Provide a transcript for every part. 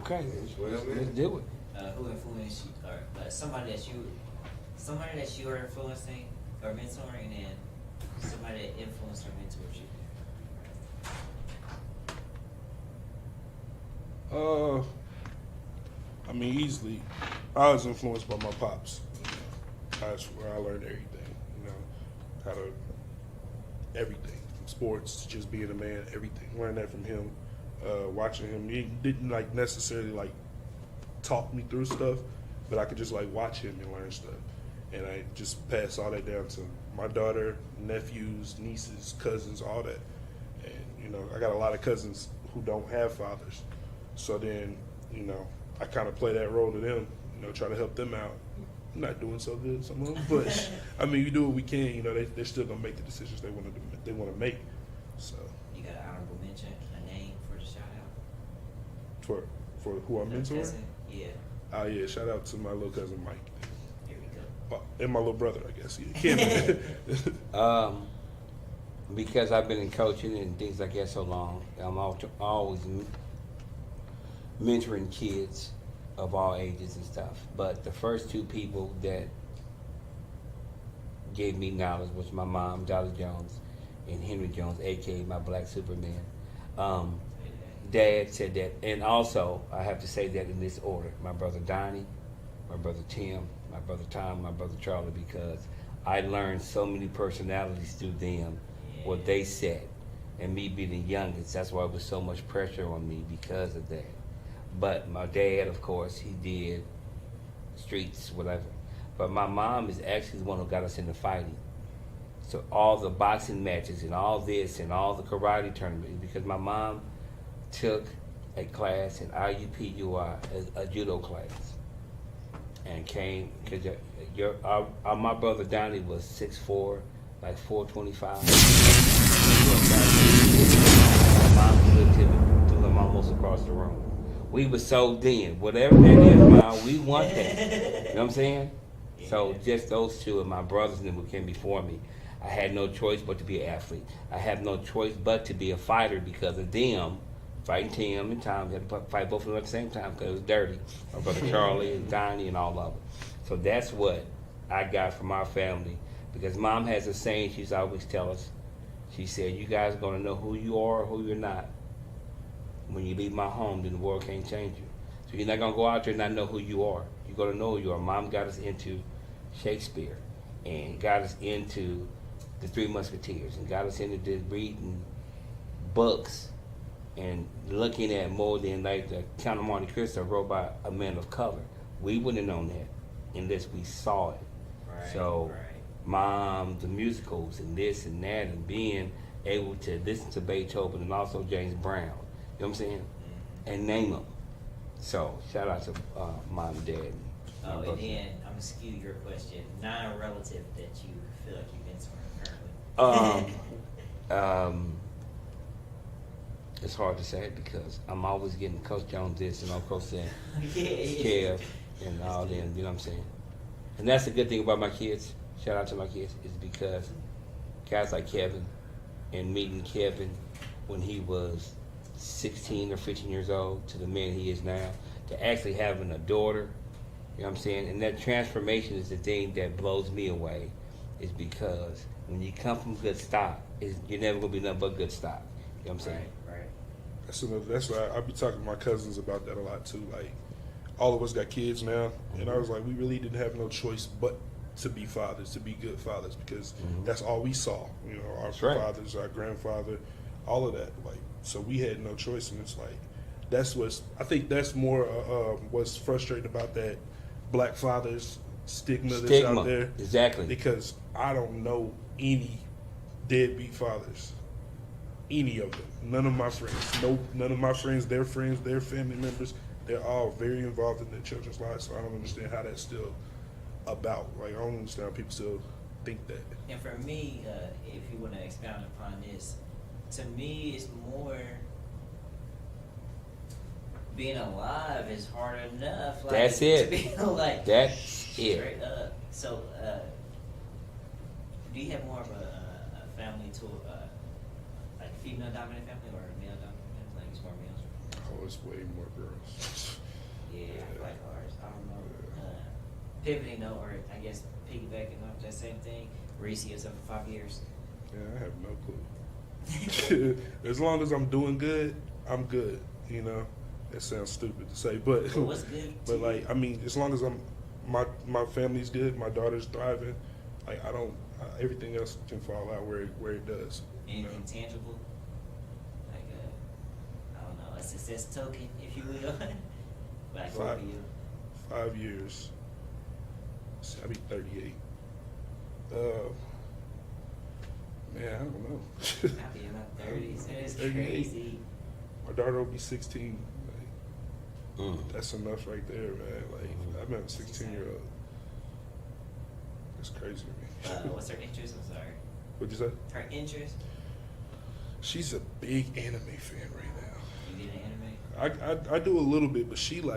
Okay, let's do it. Who influenced you, or somebody that you are influencing or mentoring, and then somebody that influenced or mentored you? I mean, easily, I was influenced by my pops. That's where I learned everything. You know, how to everything from sports to just being a man. Everything. Learned that from him. Watching him, he didn't like necessarily like talk me through stuff, but I could just like watch him and learn stuff. And I just pass all that down to my daughter, nephews, nieces, cousins, all that. And you know, I got a lot of cousins who don't have fathers. So then, you know, I kind of play that role to them, you know, try to help them out. I'm not doing so good, some of them, but I mean, we do what we can. You know, they're still gonna make the decisions they want to make. So. You got an honorable mention, a name for the shout out? For who I'm mentoring? Cousin? Yeah. Oh yeah, shout out to my little cousin Mike. Here we go. And my little brother, I guess. Yeah. Because I've been in coaching and things like that so long, I'm always mentoring kids of all ages and stuff. But the first two people that gave me knowledge was my mom, Dolly Jones, and Henry Jones, aka my Black Superman. Dad said that, and also I have to say that in this order: my brother Donnie, my brother Tim, my brother Tom, my brother Charlie, because I learned so many personalities through them, what they said, and me being the youngest, that's why there was so much pressure on me because of that. But my dad, of course, he did streets, whatever. But my mom is actually the one who got us into fighting. So all the boxing matches and all this and all the karate tournaments, because my mom took a class in IUPUI, a judo class, and came, because my brother Donnie was 6'4", like 425. My mom looked him, threw him almost across the room. We were so then, whatever that is, Mom, we want that. You know what I'm saying? So just those two and my brothers and them who came before me, I had no choice but to be an athlete. I have no choice but to be a fighter because of them. Fighting Tim and Tom, we had to fight both of them at the same time because it was dirty. My brother Charlie and Donnie and all of them. So that's what I got from our family. Because Mom has a saying she's always tell us. She said, you guys are going to know who you are or who you're not. When you leave my home, then the world can't change you. So you're not going to go out there and not know who you are. You're going to know who you are. Mom got us into Shakespeare and got us into the Three Musketeers and got us into reading books and looking at more than like the Count of Monte Cristo wrote by a man of color. We wouldn't have known that unless we saw it. Right, so right. Mom, the musicals and this and that, and being able to listen to Beethoven and also James Brown, you know what I'm saying? Mm-hmm. And name them. So shout out to Mom and Dad. Oh, and then I'm gonna skew your question. Non-relative that you feel like you've been currently. It's hard to say because I'm always getting Coach Jones this and Coach that, Yeah. Kev and all them, you know what I'm saying? And that's the good thing about my kids, shout out to my kids, is because guys like Kevin and meeting Kevin when he was 16 or 15 years old to the man he is now, to actually having a daughter, you know what I'm saying? And that transformation is the thing that blows me away, is because when you come from good stock, you're never going to be nothing but good stock. You know what I'm saying? Right. That's why I be talking to my cousins about that a lot too. Like, all of us got kids now, and I was like, we really didn't have no choice but to be fathers, to be good fathers, because that's all we saw. You know, our fathers, our grandfather, all of that. Like, so we had no choice, and it's like I think that's more what's frustrating about that black fathers stigma that's out there. Exactly. Because I don't know any deadbeat fathers. Any of them. None of my friends. No, none of my friends, their family members, they're all very involved in their children's lives, so I don't understand how that's still about. Like, I don't understand how people still think that. And for me, if you want to expound upon this, to me it's more being alive is hard enough. Like, that's it. To be like, that's straight up. So, do you have more of a family to like female dominant family or male dominant family? Like it's more males? Oh, it's way more girls. Yeah, I like ours. I don't know. Pivoting though, or I guess piggybacking off that same thing. Where you see yourself in 5 years. Yeah, I have no clue. As long as I'm doing good, I'm good. You know, that sounds stupid to say, but Well, what's good? but like I mean, as long as my family's good, my daughter's thriving. Like I don't, everything else can fall out where it does. You know? Anything tangible? Like I don't know, a success token, if you will. Like what would you? 5 years. I'll be 38. Man, I don't know. I'll be in my 30s. That is 38. crazy. My daughter will be 16. Mm. That's enough right there, man. Like I've been a 16-year-old. That's crazy to me. What's her interest? I'm sorry. What'd you say? Her interest? She's a big anime fan right now. You did an anime? I do a little bit, but she'll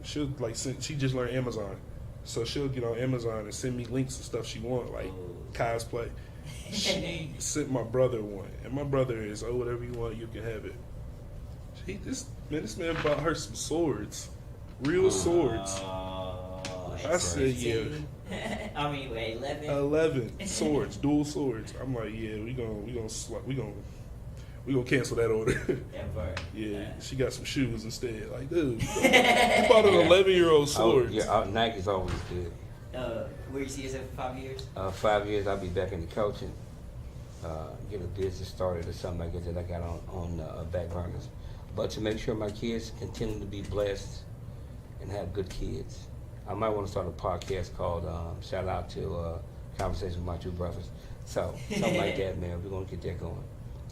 she just learned Amazon, so she'll get on Amazon and send me links and stuff she want, like cosplay. She sent my brother one, and my brother is, oh, whatever you want, you can have it. This man bought her some swords, real swords. I said, yeah. I mean, wait, 11? 11 swords, dual swords. I'm like, yeah, we gonna cancel that order. That part. Yeah, she got some shoes instead. Like, dude, you bought an 11-year-old sword. Nike's always good. Where you see yourself in 5 years? 5 years, I'll be back in the coaching. Get a business started or something like that I got on back burners. But to make sure my kids continue to be blessed and have good kids. I might want to start a podcast called shout out to Conversation with My Two Brothers. So something like that, man. We're gonna get that going.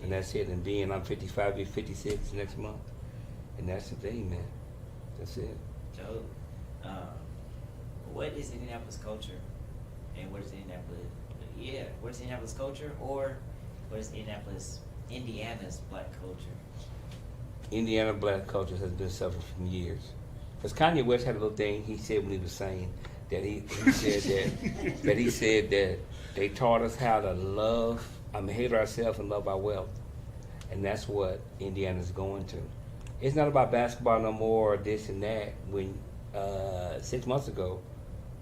And that's it. And being I'm 55, be 56 next month. And that's the thing, man. That's it. Joe, what is Indianapolis culture? And what is Indianapolis culture, or what is Indiana's black culture? Indiana black culture has been suffering from years. Because Kanye West had a little thing he said when he was saying that he said that they taught us how to hate ourselves and love our wealth. And that's what Indiana's going to. It's not about basketball no more or this and that. When 6 months ago,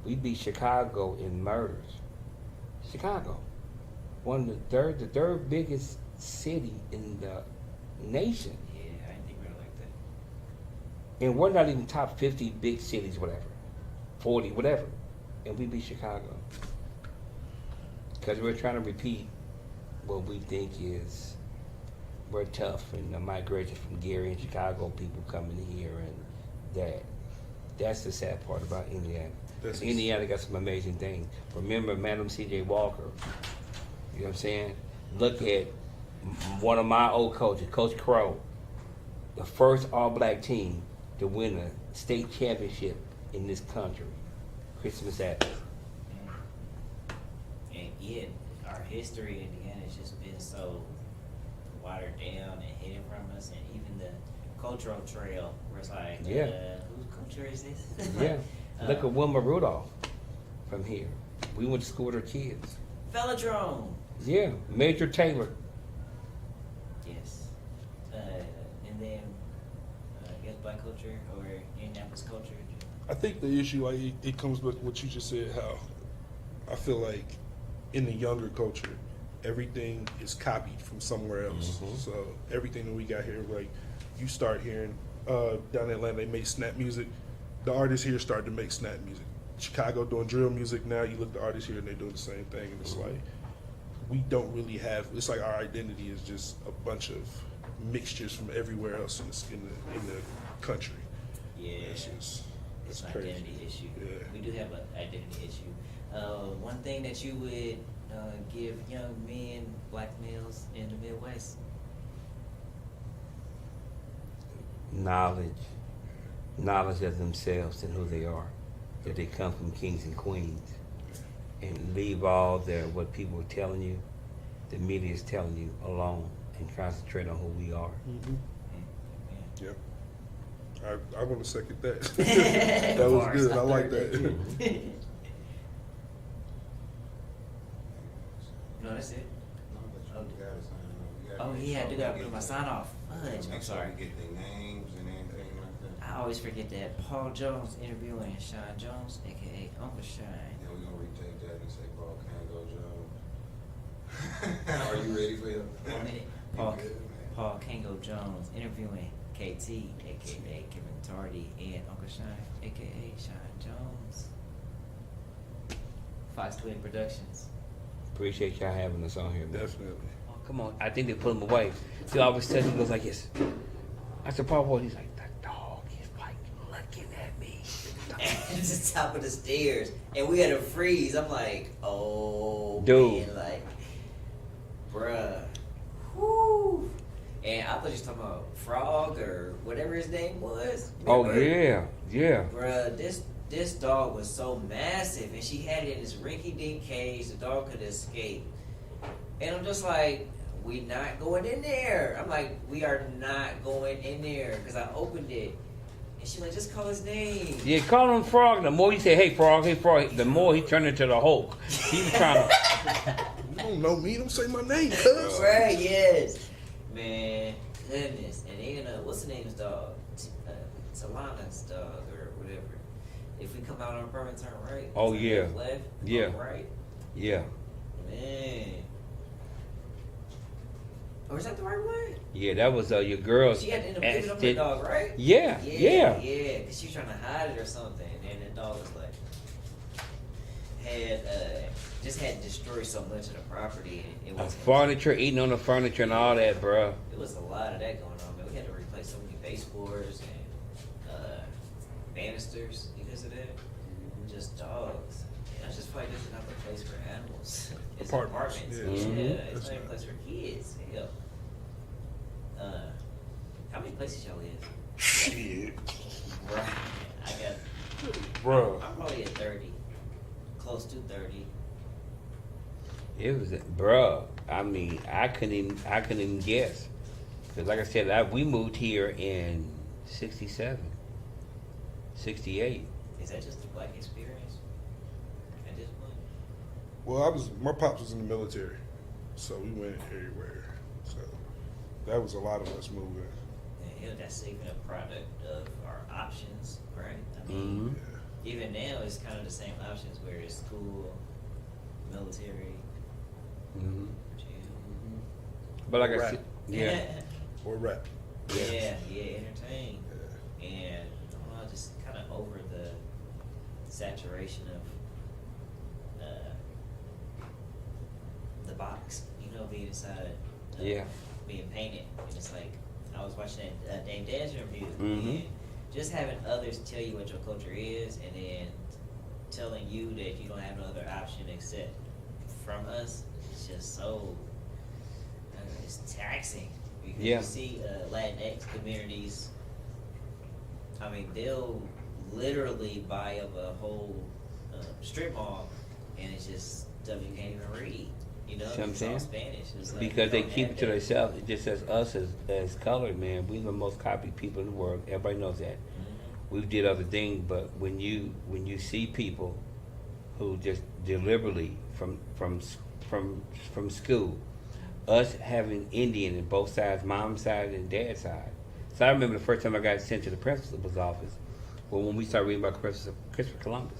we beat Chicago in murders. Chicago, the third biggest city in the nation. Yeah, I didn't think about it like that. And we're not even top 50 big cities, whatever, 40, whatever. And we beat Chicago. Because we're trying to repeat what we think is, we're tough. And the migration from Gary and Chicago, people coming here, and that's the sad part about Indiana. Indiana got some amazing things. Remember Madam C.J. Walker, you know what I'm saying? Look at one of my old coaches, Coach Crow, the first all-black team to win a state championship in this country, Christmas Avenue. And yet, our history in Indiana has just been so watered down and hidden from us, and even the cultural trail, where it's like, whose culture is this? Yeah. Look at Wilma Rudolph from here. We went to school with her kids. Velodrome. Yeah, Major Taylor. Yes. And then, I guess black culture or Indianapolis culture. I think the issue, like, it comes back to what you just said, how I feel like in the younger culture, everything is copied from somewhere else. Mm-hmm. So everything that we got here, like, you start hearing, down in Atlanta, they make snap music. The artists here started to make snap music. Chicago doing drill music now. You look at the artists here and they're doing the same thing. And it's like, we don't really have, it's like our identity is just a bunch of mixtures from everywhere else in the country. Yeah. It's an crazy. Identity issue. Yeah. We do have an identity issue. One thing that you would give young men, black males in the Midwest? Knowledge of themselves and who they are, that they come from kings and queens, and leave all what people are telling you, the media is telling you, alone, and concentrate on who we are. Mm-hmm. Yep. I want to second that. That was good. I like that. No, that's it. Oh yeah, I do gotta put my sign off. Fudge, I'm sorry. Get their names and everything like that. I always forget that Paul Jones interviewing Sean Jones, aka Uncle Shine. Yeah, we're gonna retake that and say Paul Kangol Jones. Are you ready for it? 1 minute. Paul Kangol Jones interviewing KT, aka Kevin Tardy, and Uncle Shine, aka Sean Jones. Fox Twin Productions. Appreciate y'all having us on here, man. Definitely. Oh, come on, I think they put him away. He always says, he goes like this. I said, Paul, he's like, that dog is like looking at me. It's the top of the stairs, and we had to freeze. I'm like, oh, Dude. man, like, bruh, whoo. And I thought you was talking about Frog or whatever his name was. Oh, Remember? yeah. Bruh, this dog was so massive, and she had it in this rinky-dink cage. The dog could escape, and I'm just like, we not going in there. I'm like, we are not going in there, because I opened it. And she like, just call his name. Yeah, call him Frog. The more you say, hey, Frog, the more he turned into the Hulk. He was trying to... You don't know me. Don't say my name, cuz. Right, yes. Man, goodness. And then, what's the name's dog? Talana's dog or whatever. If we come out on a permit turn right. Oh, turn yeah. Left, Yeah. Right. Yeah. Man. Or is that the right one? Yeah, that was your girl's... She had to end up giving up the accident. dog, right? Yeah. Yeah, because she was trying to hide it or something, and the dog was like, had destroyed so much of the property. And it was Furniture, eating on the furniture and all that, bro. It was a lot of that going on, man. We had to replace so many baseboards and banisters because of that. Just dogs. And I just feel like this is not the place for animals. It's Apartments, apartments. yeah. Yeah, Mhm. it's not even a place for kids. Hell. How many places y'all live? Shit. Right. I got. Bro. I'm probably at 30. Close to 30. It was, bro. I mean, I couldn't even guess. Cause like I said, we moved here in '67, '68. Is that just a black experience at this point? Well, my pops was in the military, so we went everywhere. So that was a lot of us moving. Yeah, that's even a product of our options, right? I mean, Mm-hmm. Yeah. even now it's kind of the same options where it's school, military, Mm-hmm. gym. But like I Right. said, yeah, Or rap. yeah, entertain. Yeah. And I don't know, just kind of over the saturation of the box, being inside, Yeah. being painted. And it's like, I was watching that Dame Dash interview, Mhm. and just having others tell you what your culture is, and then telling you that you don't have no other option except from us, it's just so, it's taxing. Because Yeah. you see Latinx communities, I mean, they'll literally buy up a whole strip mall, and it's just stuff you can't even read. See what I'm It's all saying? Spanish. It's like, because they you don't keep have it to that. themselves. It just says us as colored man. We the most copied people in the world. Everybody knows that. Mhm. We did other things, but when you see people who just deliberately from school, us having Indian in both sides, mom's side and dad's side. So I remember the first time I got sent to the principal's office, well, when we started reading about Christopher Columbus,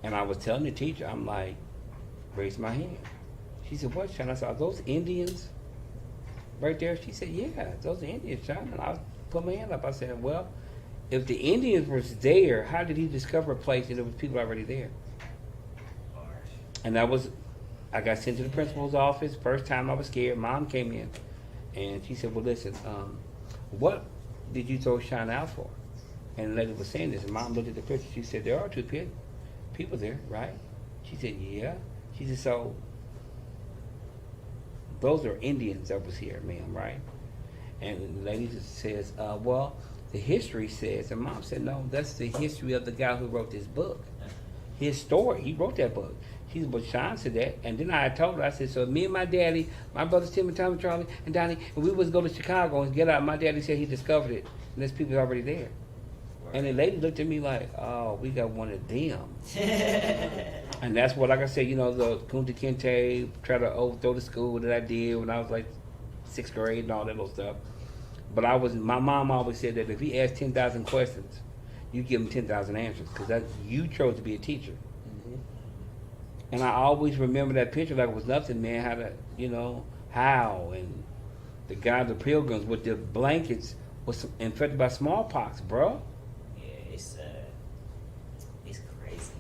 and I was telling the teacher, I'm like, raise my hand. She said, "What, Sean?" I said, "Are those Indians right there?" She said, "Yeah, those are Indians, Sean." And I put my hand up. I said, "Well, if the Indians was there, how did he discover a place and there was people already there?" Harsh. And I got sent to the principal's office. First time I was scared. Mom came in, and she said, "Well, listen, what did you throw Sean out for?" And the lady was saying this, and Mom looked at the picture. She said, "There are two people there, right?" She said, "Yeah." She said, "So those are Indians that was here, ma'am, right?" And the lady just says, "Well, the history says," and Mom said, "No, that's the history of the guy who wrote this book. His story. He wrote that book." She said, "But Sean said that." And then I told her, I said, "So me and my daddy, my brothers Tim and Tom and Charlie and Donnie, and we was go to Chicago and get out. My daddy said he discovered it, and there's people already there." And the lady looked at me like, "Oh, we got one of them." And that's what, like I said, the Kunta Kinte, try to overthrow the school that I did when I was like 6th grade and all that little stuff. But my mom always said that if he asked 10,000 questions, you give him 10,000 answers because you chose to be a teacher. And I always remember that picture like it was nothing, man. How to, how and the guy, the pilgrims with the blankets was infected by smallpox, bro. Yeah, it's crazy.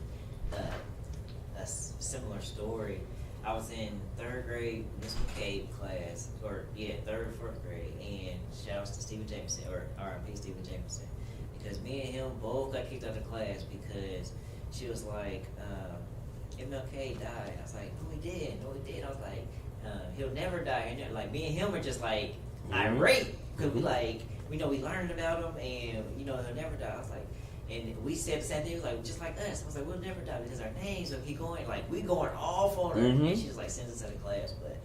A similar story. I was in third grade Miss McCabe class, third or fourth grade, and shouts to Stephen Jameson, or R.I.P. Stephen Jameson, because me and him both got kicked out of class because she was like, MLK died. I was like, no, he did. I was like, he'll never die. And like me and him are just like irate because we know we learned about him, and he'll never die. I was like. And we said the same thing, like just like us. I was like, we'll never die because our names will keep going. Like we going off on her, and she just like sends us out of class. But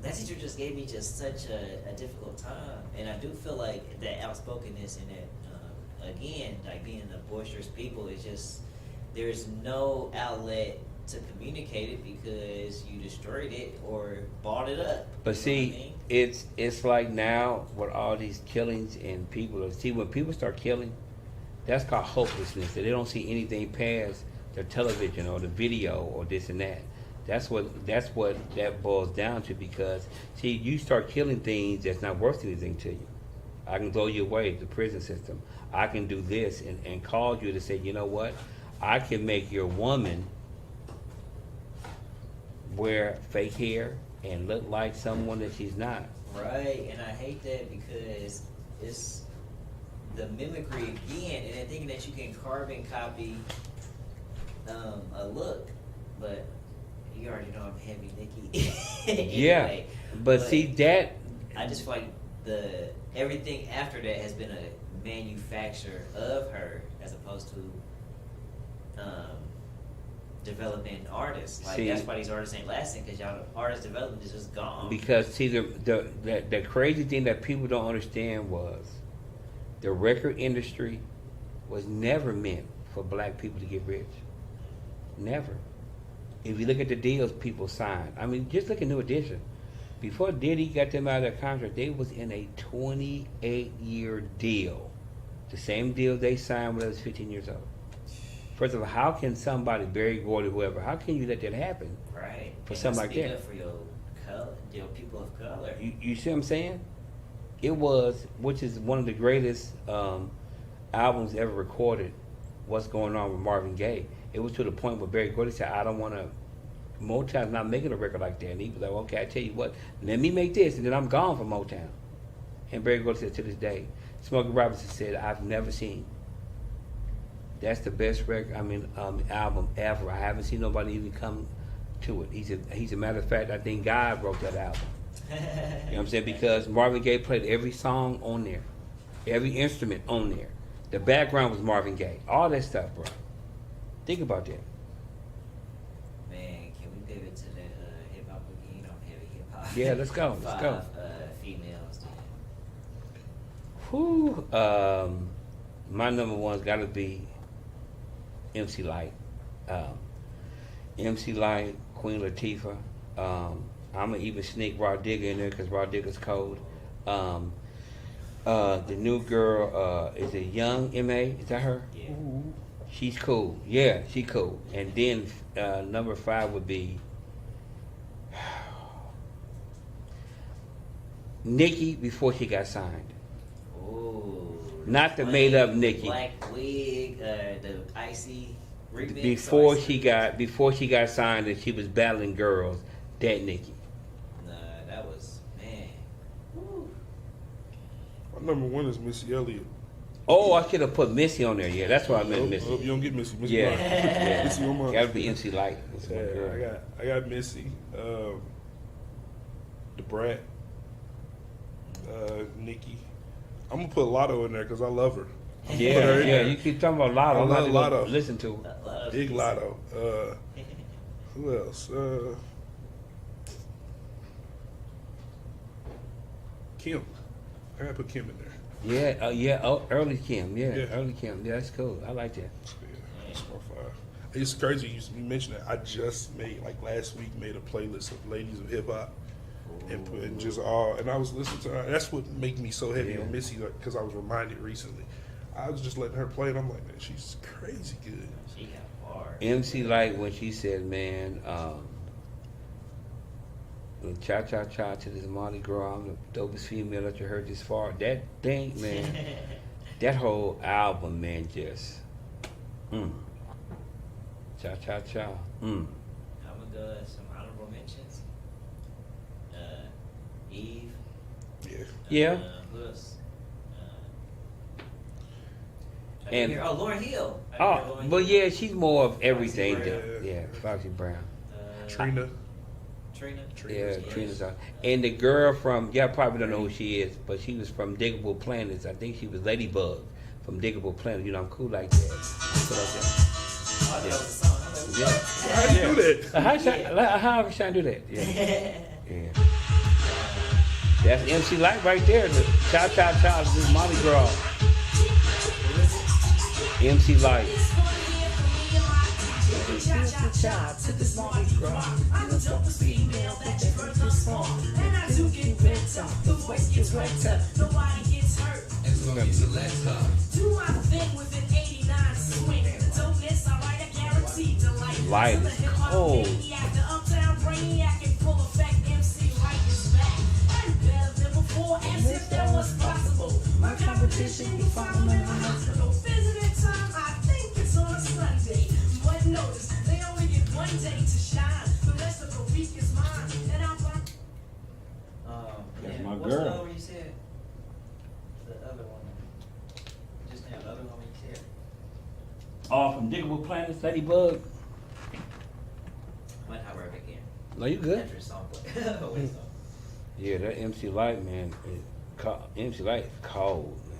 that teacher just gave me just such a difficult time, and I do feel like that outspokenness and that again, like being the boisterous people is just there's no outlet to communicate it because you destroyed it or bought it up. But see, it's like now with all these killings and people. See, when people start killing, that's called hopelessness. That they don't see anything past the television or the video or this and that. That's what that boils down to. Because see, you start killing things that's not worth anything to you. I can blow you away, the prison system. I can do this and call you to say, you know what? I can make your woman wear fake hair and look like someone that she's not. Right, and I hate that because it's the mimicry again, and then thinking that you can carbon copy a look, but you already know I'm heavy, Nikki. Anyway, but see that I just feel like everything after that has been a manufacture of her as opposed to developing artists. Like that's why these artists ain't lasting because y'all artist development is just gone. Because see the crazy thing that people don't understand was the record industry was never meant for black people to get rich. Never. If you look at the deals people signed, I mean, just look at New Edition. Before Diddy got them out of their contract, they was in a 28-year deal. The same deal they signed when they was 15 years old. First of all, how can somebody, Barry Gordy, whoever, how can you let that happen? Right. For something like that. Up for your people of color. You see what I'm saying? It was, which is one of the greatest albums ever recorded, What's Going On with Marvin Gaye. It was to the point where Barry Gordy said, I don't want to, Motown's not making a record like that. And he was like, okay, I tell you what, let me make this, and then I'm gone from Motown. And Barry Gordy said, to this day, Smokey Robinson said, I've never seen. That's the best record, album ever. I haven't seen nobody even come to it. He's a matter of fact, I think God wrote that album. You know what I'm saying? Because Marvin Gaye played every song on there, every instrument on there. The background was Marvin Gaye. All that stuff, bro. Think about that. Man, can we pivot to the hip hop again? Heavy hip hop. Yeah, let's go. Let's go. Females. Whew. My number one's got to be MC Lyte. MC Lyte, Queen Latifah. I'm going to even sneak Raw Digger in there because Raw Digger's cold. The new girl, is it Young M.A.? Is that her? Yeah. She's cool. Yeah, she cool. And then number 5 would be Nicki before she got signed. Ooh. Not the made up Nicki. Black wig, the icy remix. Before she got signed and she was battling girls, that Nicki. Nah, that was, man. Woo. My number one is Missy Elliott. Oh, I should have put Missy on there. Yeah, that's why I meant Missy. You don't get Missy. Missy Yeah, mine. yeah. Missy on mine. Gotta be MC Lyte. That's my Yeah, girl. I got Missy, the Brat, Nikki. I'm gonna put Lotto in there because I love her. I'm gonna put her in Yeah. there. You keep talking about Lotto. I I'm love not Lotto. gonna listen to her. Big Lotto. Who else? Kim. I gotta put Kim in there. Yeah. Oh, early Kim. Yeah, Yeah. early Kim. Yeah, that's cool. I like that. Yeah, that's my 5. It's crazy you mentioned that. I just made, like last week, made a playlist of ladies of hip hop. and just all. And I was listening to her. That's what made me so heavy Yeah. on Missy, because I was reminded recently. I was just letting her play, and I'm like, man, she's crazy good. She got bars. MC Light, when she said, man, cha cha cha to this Mardi Gras, I'm the dopest female that you heard this far. That thing, man, that whole album, man, just cha cha cha. I'm gonna go some honorable mentions. Eve. Yeah. Yeah. Who else? And- Lauryn Hill. Oh, but yeah, she's more of everything. Foxy Than, Brown. yeah, Foxy Brown. Trina. Trina. Yeah, Trina's out. And the girl from, y'all probably don't know who she is, but she was from Diggable Planets. I think she was Ladybug from Diggable Planets. You know, I'm cool like that. Cool like that. Oh, that was a song. I was like, Yeah. How you do that? How can I do that? Yeah. Yeah. That's MC Light right there. The cha cha cha. This is Mardi Gras. MC Light. Light is cold. My competition, you find me in the hospital. Visiting time, I think it's on a Sunday. But notice, they only get one day to shine. The rest of the week is mine. And I'm That's yeah, my what's girl. the other one you said? The other one. Just now, the other one you said. Oh, from Diggable Planets, Ladybug. Might not rap again. No, you good? After the song play. What is it? Yeah, that MC Light, man. MC Light is cold, man.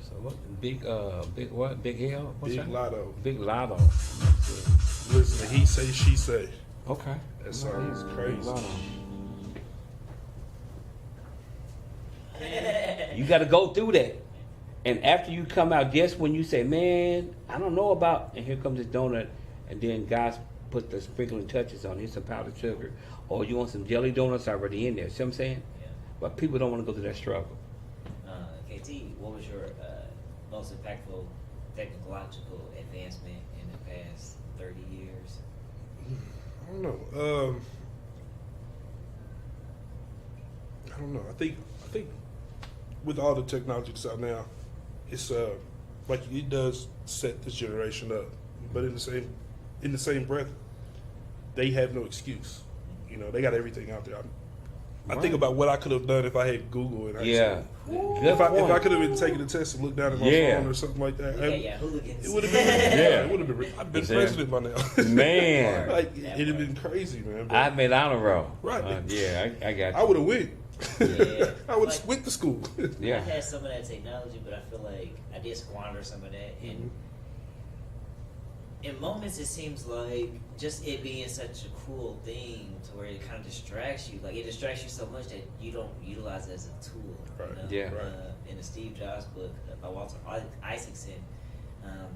So what? Big what? Big L? What's Big that? Lotto. Big Lotto. Listen to He Say, She Say. Okay. That song is crazy. Lotto. You got to go through that. And after you come out, just when you say, man, I don't know about, and here comes this donut, and then guys put the sprinkling touches on it, some powdered sugar, or you want some jelly donuts already in there. See what I'm saying? Yeah. But people don't want to go through that struggle. KT, what was your most impactful technological advancement in the past 30 years? I don't know. I think with all the technology that's out now, it's like it does set this generation up. But in the same breath, they have no excuse. You know, they got everything out there. I think about what I could have done if I had Google in high Yeah. school. Good If I point. could have been taking the test and looked down at my Yeah. phone or something like that, Yeah, hooligans. it would have been. Yeah. It would have been. I've been Yeah. president by now. Man. like it'd have been crazy, man. But I made honor roll. Right. Yeah, I got I you. would have went. Yeah. I would have Like- went to school. I Yeah. had some of that technology, but I feel like I did squander some of that. And in moments, it seems like just it being such a cool thing to where it kind of distracts you. Like it distracts you so much that you don't utilize it as a tool. Right. Yeah. Right. In the Steve Jobs book by Walter Isaacson,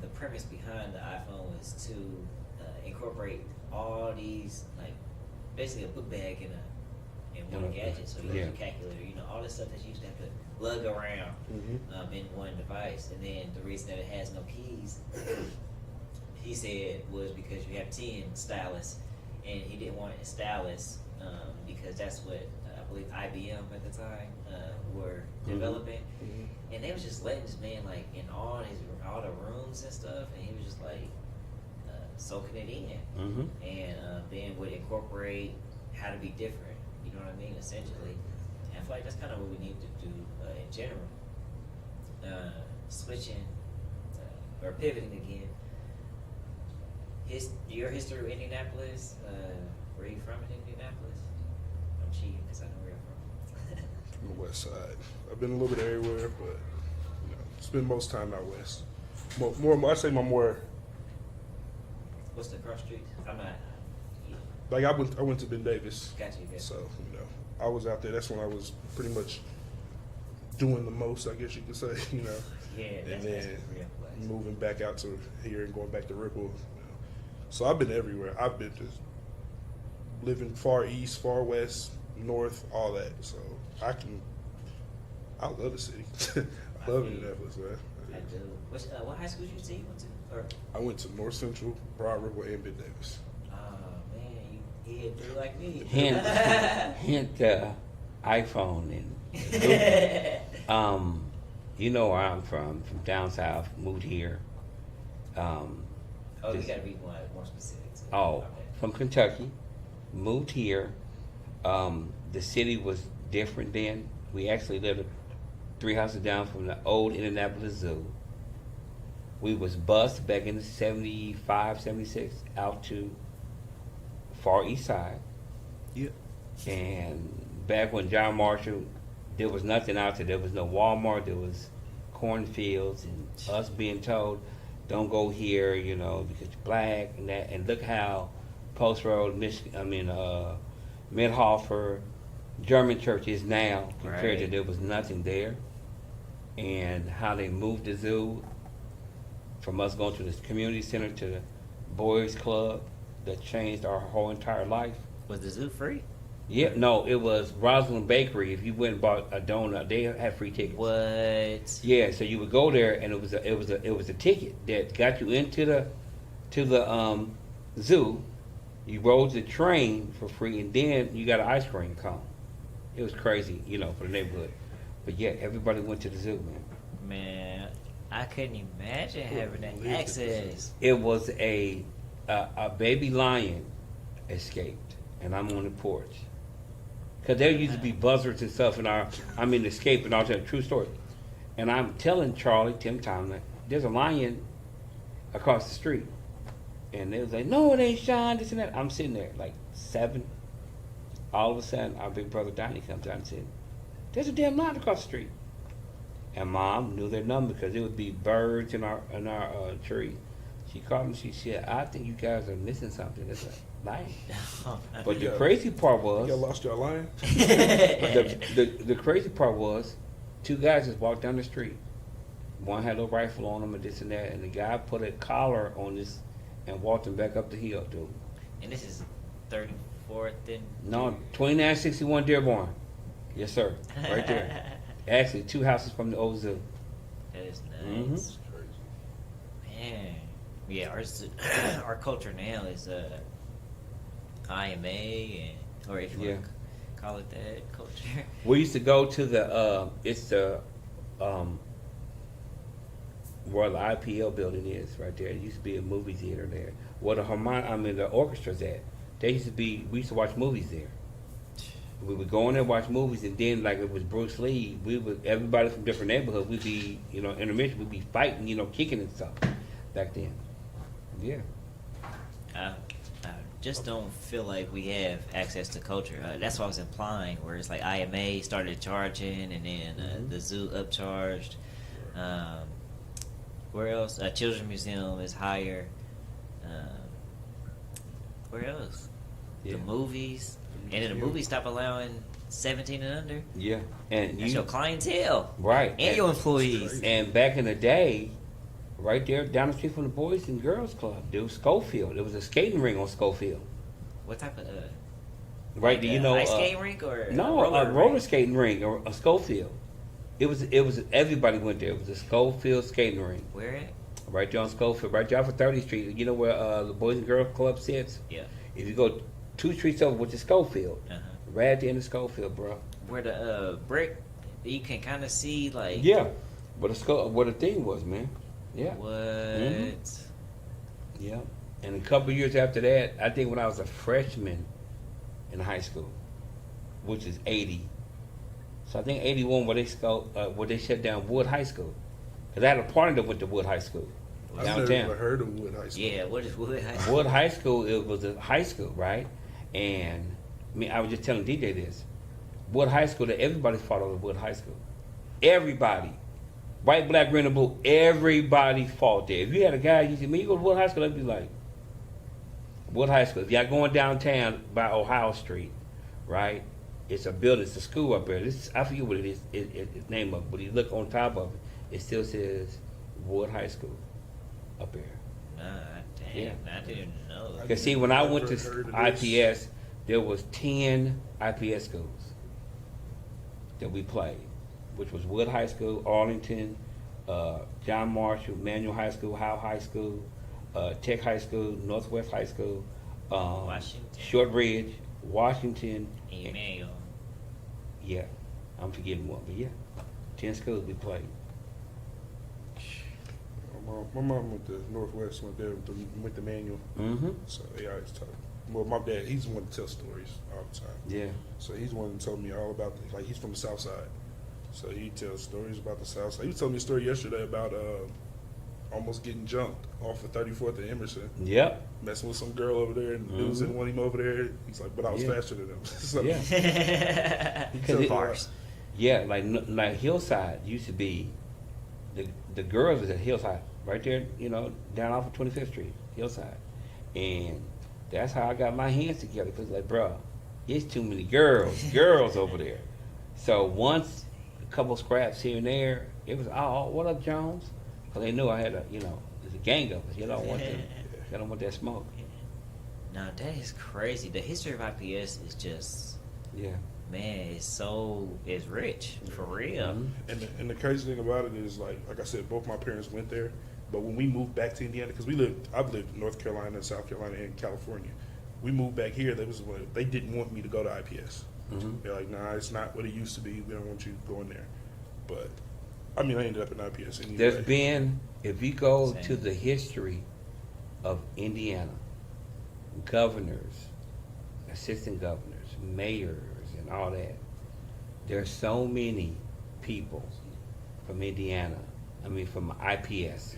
the premise behind the iPhone was to incorporate all these, like basically a book bag in one gadget. So you have Yeah. your calculator, you know, all this stuff that you used to have to lug around in one device. And then the reason that it has no keys, he said, was because you have 10 styluses, and he didn't want a stylus because that's what I believe IBM at the time were developing. And they was just letting this man like in all the rooms and stuff, and he was just like soaking it in, and then would incorporate how to be different. You know what I mean? Essentially, and I feel like that's kind of what we need to do in general. Switching or pivoting again. Your history of Indianapolis. Where you from in Indianapolis? I'm cheating because I know where you're from. From the west side. I've been a little bit everywhere, but spend most time out west. More I say my more What's the cross street? I'm not. Yeah. like I went to Ben Davis. Got you. So, I was out there. That's when I was pretty much doing the most, I guess you could say, Yeah, and that's then a real place. moving back out to here and going back to Ripple. So I've been everywhere. I've been just living far east, far west, north, all that. So I love the city. I love Indianapolis, man. I do. What high school did you say you went to? Or, I went to North Central, Broad Ripple, and Mid Davis. oh man, you hit through like me. Hint iPhone and you know where I'm from down south, moved here. Oh, you This- gotta be more specific. Too. Oh, Okay. from Kentucky, moved here. The city was different then. We actually lived 3 houses down from the old Indianapolis Zoo. We was bused back in the 75, 76 out to far east side. Yeah. And back when John Marshall, there was nothing out there. There was no Walmart. There was cornfields, and us being told, "Don't go here," you know, because you're black and that. And look how Post Road, Midhofer, German Church is now compared to Right. there was nothing there. And how they moved the zoo from us going to the community center to the boys club, that changed our whole entire life. Was the zoo free? Yeah, no, it was Rosalind Bakery. If you went and bought a donut, they had free tickets. What? Yeah, so you would go there, and it was a ticket that got you into the zoo. You rode the train for free, and then you got an ice cream cone. It was crazy, you know, for the neighborhood. But yeah, everybody went to the zoo, man. Man, I couldn't imagine having that believe it. access. It was a baby lion escaped, and I'm on the porch. Cause there used to be buzzards and stuff in escape and all that, true story. And I'm telling Charlie, Tim Tomlin, there's a lion across the street. And they was like, no, it ain't Sean, this and that. I'm sitting there like 7. All of a sudden, our big brother Donnie comes out and said, there's a damn lion across the street. And Mom knew their number because it would be birds in our tree. She called me, she said, I think you guys are missing something. It's a lion. But the Yeah. crazy part was, Y'all lost your lion? the crazy part was, 2 guys just walked down the street. One had a rifle on him and this and that, and the guy put a collar on this and walked him back up the hill, dude. And this is 34th and... No, 2961 Dearborn. Yes, sir. Right there. Actually, 2 houses from the old zoo. That is Mhm. nice. Man. Yeah, our culture now is IMA, and, or if you Yeah. want to call it that, culture. We used to go to where the IPL building is right there. It used to be a movie theater there. Where the orchestra's at. We used to watch movies there. We would go in there and watch movies, and then like it was Bruce Lee, everybody from different neighborhoods, we'd be, intermission, we'd be fighting, kicking and stuff back then. Yeah. I just don't feel like we have access to culture. That's what I was implying, where it's like IMA started charging, and then the zoo upcharged. Where else? Children's Museum is higher. Where else? Yeah. The movies. And then the movies stop allowing 17 and under. Yeah. And That's your clientele. right. And your employees. And back in the day, right there down the street from the Boys and Girls Club, there was Schofield. There was a skating ring on Schofield. What type of Right, like you a know, ice skating rink or no, a a roller rink? skating ring or a Schofield. It was everybody went there. It was a Schofield skating ring Where at? right there on Schofield, right there off of 30th Street. You know where the Boys and Girls Club sits? Yeah. If you go 2 streets over, which is Schofield, Uh-huh. right at the end of Schofield, bro. Where the brick, you can kind of see like Yeah, what the thing was, man. Yeah. what? Mhm. Yeah. And a couple of years after that, I think when I was a freshman in high school, which is 80. So I think 81 where they shut down Wood High School. Because I had a partner that went to Wood High School I've never downtown. even heard of Wood High School. Yeah, what is Wood High School? Wood High School, it was a high school, right? And I was just telling DJ this. Wood High School, that everybody followed Wood High School. Everybody. White, black, green, and blue, everybody fought there. If you had a guy, you said, man, you go to Wood High School, they'd be like, Wood High School. If y'all going downtown by Ohio Street, right? It's a building, it's a school up there. I forget what it is, its name of it, but you look on top of it, it still says Wood High School up there. Nah, damn, Yeah. I didn't know. Cause see, when I Never went to heard of IPS, there was 10 IPS schools that we played, which was Wood High School, Arlington, John Marshall, Manual High School, Howe High School, Tech High School, Northwest High School, Washington. Shortridge, Washington. Email. Yeah, I'm forgetting one, but yeah, 10 schools we played. My mom went to Northwest, went to Manual. Mm-hmm. So they always talk. Well, my dad, he's the one that tells stories all the time. Yeah. So he's the one that told me all about, like, he's from the South Side. So he tells stories about the South Side. He was telling me a story yesterday about almost getting jumped off of 34th and Emerson, Yep. messing with some girl over there, and dudes didn't want him over there. He's like, but I was Yeah. faster than him. So Yeah. he Because tells me it- Farce. Yeah, like Hillside used to be, the girls was at Hillside, right there, you know, down off of 25th Street, Hillside. And that's how I got my hands together, because like, bro, it's too many girls over there. So once a couple scraps here and there, it was, oh, what up, Jones? Because they knew I had a, you know, there's a gang of us. You don't want them, they don't want that smoke. Now that is crazy. The history of IPS is just, Yeah. man, it's rich for real. Mhm. And the crazy thing about it is, like I said, both my parents went there. But when we moved back to Indiana, because I've lived in North Carolina, South Carolina, and California. We moved back here. They didn't want me to go to IPS. Mhm. They're like, nah, it's not what it used to be. We don't want you going there. But I mean, I ended up in IPS anyway. There's been, if you go Same. to the history of Indiana, governors, assistant governors, mayors, and all that, there's so many people from Indiana, I mean, from IPS,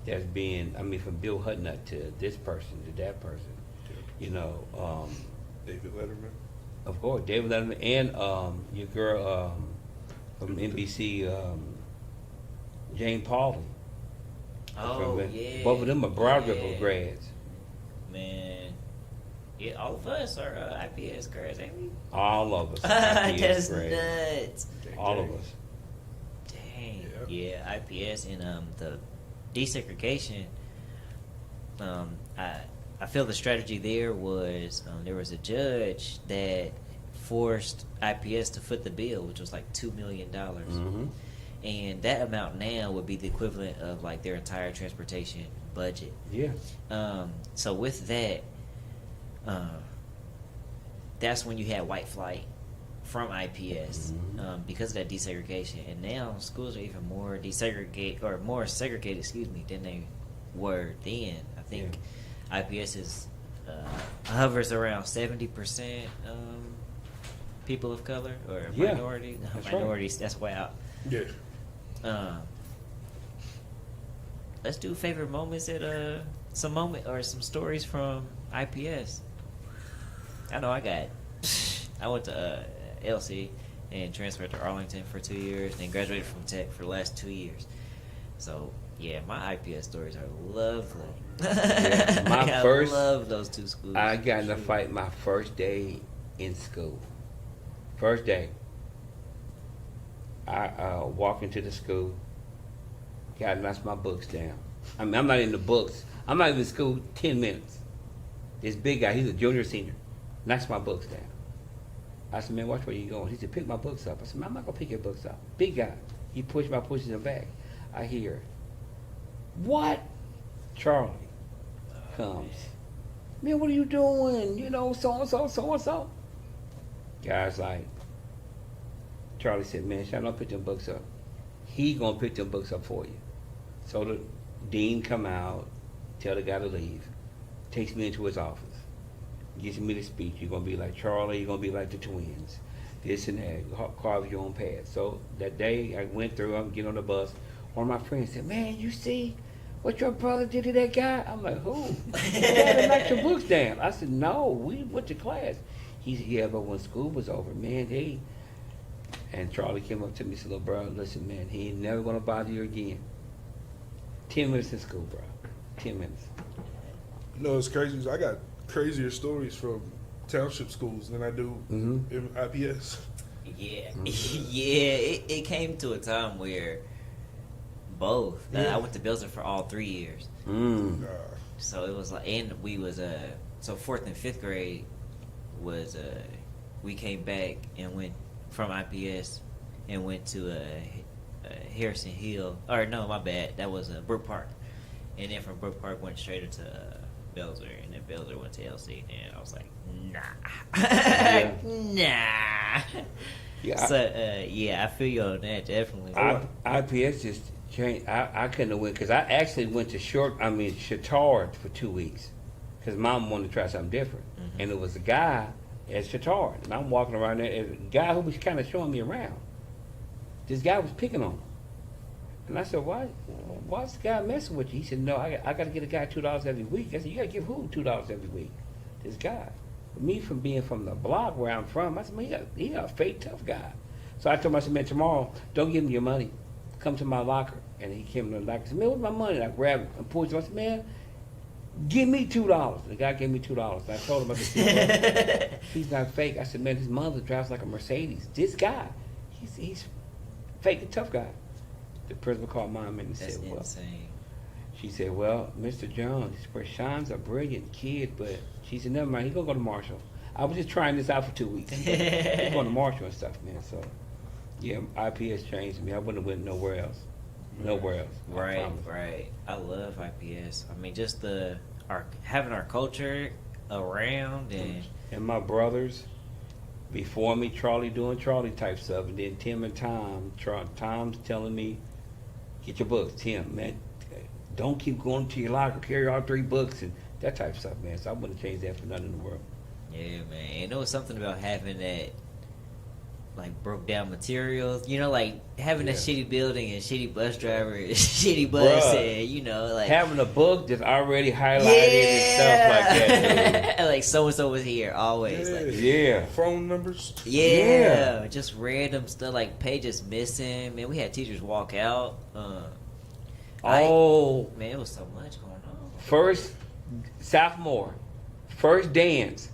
there's been, I mean, from Bill Hutnut to this person to that person, you know, David Letterman. of course, David Letterman, and your girl from NBC, Jane Pauley. Oh, From- yeah. Both of them are Broad Ripple Yeah. grads. Man, yeah, all of us are IPS girls, ain't we? All of us. That's IPS grads. nuts. All of us. Dang. Yeah. Yeah, IPS and the desegregation. I feel the strategy there was there was a judge that forced IPS to foot the bill, which was like $2 million. Mm-hmm. And that amount now would be the equivalent of like their entire transportation budget. Yeah. So with that, that's when you had white flight from IPS because of that desegregation. And now schools are even more more segregated, than they were then. I think IPS is hovers around 70% people of color or Yeah, minority. that's right. Minorities. That's wow. Yeah. Let's do favorite moments at some stories from IPS. I know I went to LC and transferred to Arlington for 2 years, then graduated from Tech for the last 2 years. So yeah, my IPS stories are lovely. Yeah, I love those two schools. I got in a fight my first day in school. First day. I walk into the school. Got to knock my books down. I mean, I'm not in the books. I'm not in school 10 minutes. This big guy, he's a junior senior, knocks my books down. I said, man, watch where you going. He said, pick my books up. I said, man, I'm not going to pick your books up. Big guy. He pushes him back. I hear, what? Charlie comes. Man, what are you doing? You know, so-and-so, so-and-so. Guy's like, Charlie said, man, shall I not pick them books up? He gonna pick them books up for you. So the dean come out, tell the guy to leave, takes me into his office, gives me the speech. You're gonna be like Charlie, you're gonna be like the twins. This and that, carve your own path. So that day I went through, I'm getting on the bus. One of my friends said, man, you see what your brother did to that guy? I'm like, who? He had to knock your books down. I said, no, we went to class. He said, yeah, but when school was over, man, and Charlie came up to me and said, little bro, listen, man, he ain't never gonna bother you again. 10 minutes in school, bro. 10 minutes. You know, it's crazy. I got crazier stories from township schools than I do in IPS. Yeah, yeah. It came to a time where both. Yeah. I went to Belzer for all 3 years. So it was like, and we was so 4th and 5th grade was we came back and went from IPS and went to Harrison Hill. Or no, my bad. That was Brook Park, and then from Brook Park went straight into Belzer, and then Belzer went to LC, and I was like, nah, nah. Yeah, So I feel you on that definitely. IPS just changed. I couldn't have went because I actually went to Chatard for 2 weeks because Mom wanted to try something different, and it was a guy at Chatard, and I'm walking around there, and a guy who was kind of showing me around. This guy was picking on him, and I said, why's the guy messing with you? He said, no, I got to get a guy $2 every week. I said, you got to give who $2 every week? This guy. Me from being from the block where I'm from, I said, man, he got a fake tough guy. So I told him, I said, man, tomorrow, don't give him your money. Come to my locker. And he came to the locker. I said, man, where's my money? And I grabbed it and pulled him. I said, man, give me $2. The guy gave me $2. And I told him, I said, he's not fake. I said, man, his mother drives like a Mercedes. This guy, he's fake, a tough guy. The principal called Mom and That's said, well, insane. she said, well, Mr. Jones, Rashawn's a brilliant kid, but she said, never mind, he's going to go to Marshall. I was just trying this out for 2 weeks. He's going to Marshall and stuff, man. So, yeah, IPS changed me. I wouldn't have went nowhere else. Nowhere else. I Right, promise. right. I love IPS. I mean, just having our culture around And my brothers, before me, Charlie doing Charlie type stuff, and then Tim and Tom. Tom's telling me, get your books. Tim, man, don't keep going to your locker, carry all 3 books and that type of stuff, man. So I wouldn't change that for nothing in the world. yeah, man. And there was something about having that, like, broke down materials. You know, like having a shitty building and shitty bus driver, and shitty bus, Bruh. and you know, like Having a book that's already highlighted and stuff like that, like so and so was here always. Yeah. Like, dude. Yeah. Phone numbers. yeah, just random stuff like pages missing. Man, we had teachers walk out. Man, it was so much going on. First sophomore, first dance.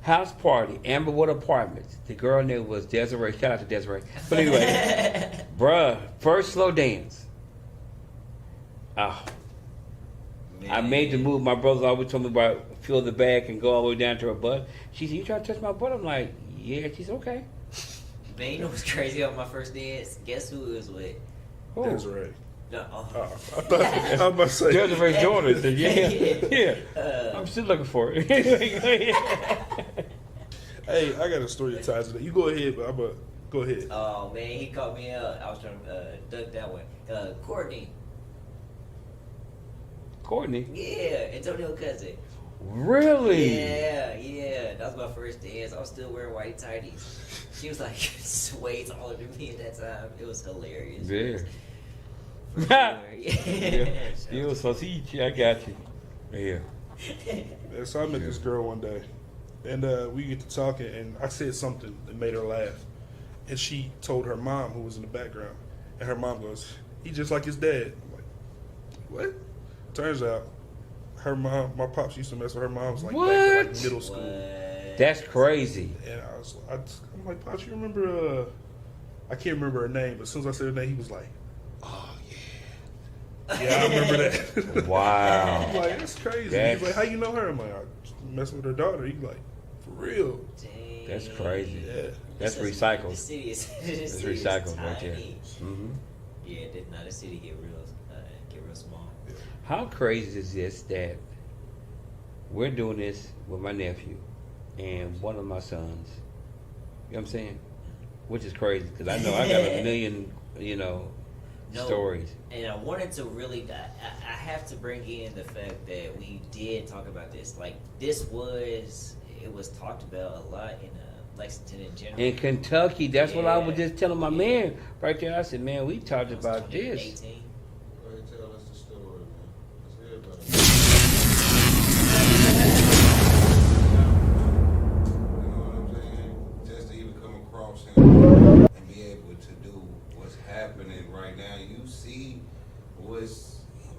House party, Amberwood Apartments. The girl name was Desiree. Shout out to Desiree. But anyway, bruh, first slow dance. Oh, I made the move. My brother always told me about fill the bag and go all the way down to her butt. She said, you trying to touch my butt? I'm like, yeah. She said, okay. Man, you know what's crazy on my first dance? Guess who it was with? Who? Desiree. No, I thought I was about to say. Desiree's daughter. Said, yeah. I'm still looking for it. Hey, I got a story ties to that. You go ahead, but I'm going to go ahead. Oh man, he caught me up. I was trying to duck that one. Courtney. Courtney? Yeah, Antonio cousin. Really? Yeah. That was my first dance. I was still wearing white tighties. She was like way taller than me at that time. It was hilarious. Yeah. For sure. Yeah. You so see, I got you. Yeah. Yeah, so I met this girl one day, and we get to talking, and I said something that made her laugh. And she told her mom, who was in the background, and her mom goes, "He's just like his dad." I'm like, "What?" Turns out, her mom, my pops used to mess with her mom's like back in like middle school. What? That's crazy. And I'm like, "Pops, you remember?" I can't remember her name, but as soon as I said her name, he was like, "Oh yeah, yeah, I remember that." Wow. I'm like, "That's crazy." He's like, "How you know her?" I'm like, "I mess with her daughter." He's like, "For real?" Dang. That's crazy. Yeah. That's The recycled. city is That's recycled right there. tiny. Hmm. Yeah, the city get real small. How crazy is this that we're doing this with my nephew and one of my sons? You know what I'm saying? Which is crazy because I know I got a million, No, stories. And I wanted to really, I have to bring in the fact that we did talk about this. Like, it was talked about a lot in Lexington in general. In Kentucky, that's what I was Yeah. just telling my man right there. I said, man, we talked It was about this. 2018. Go ahead, tell us the story, man. Let's hear about it. You know what I'm saying? Just to even come across him and be able to do what's happening right now. You see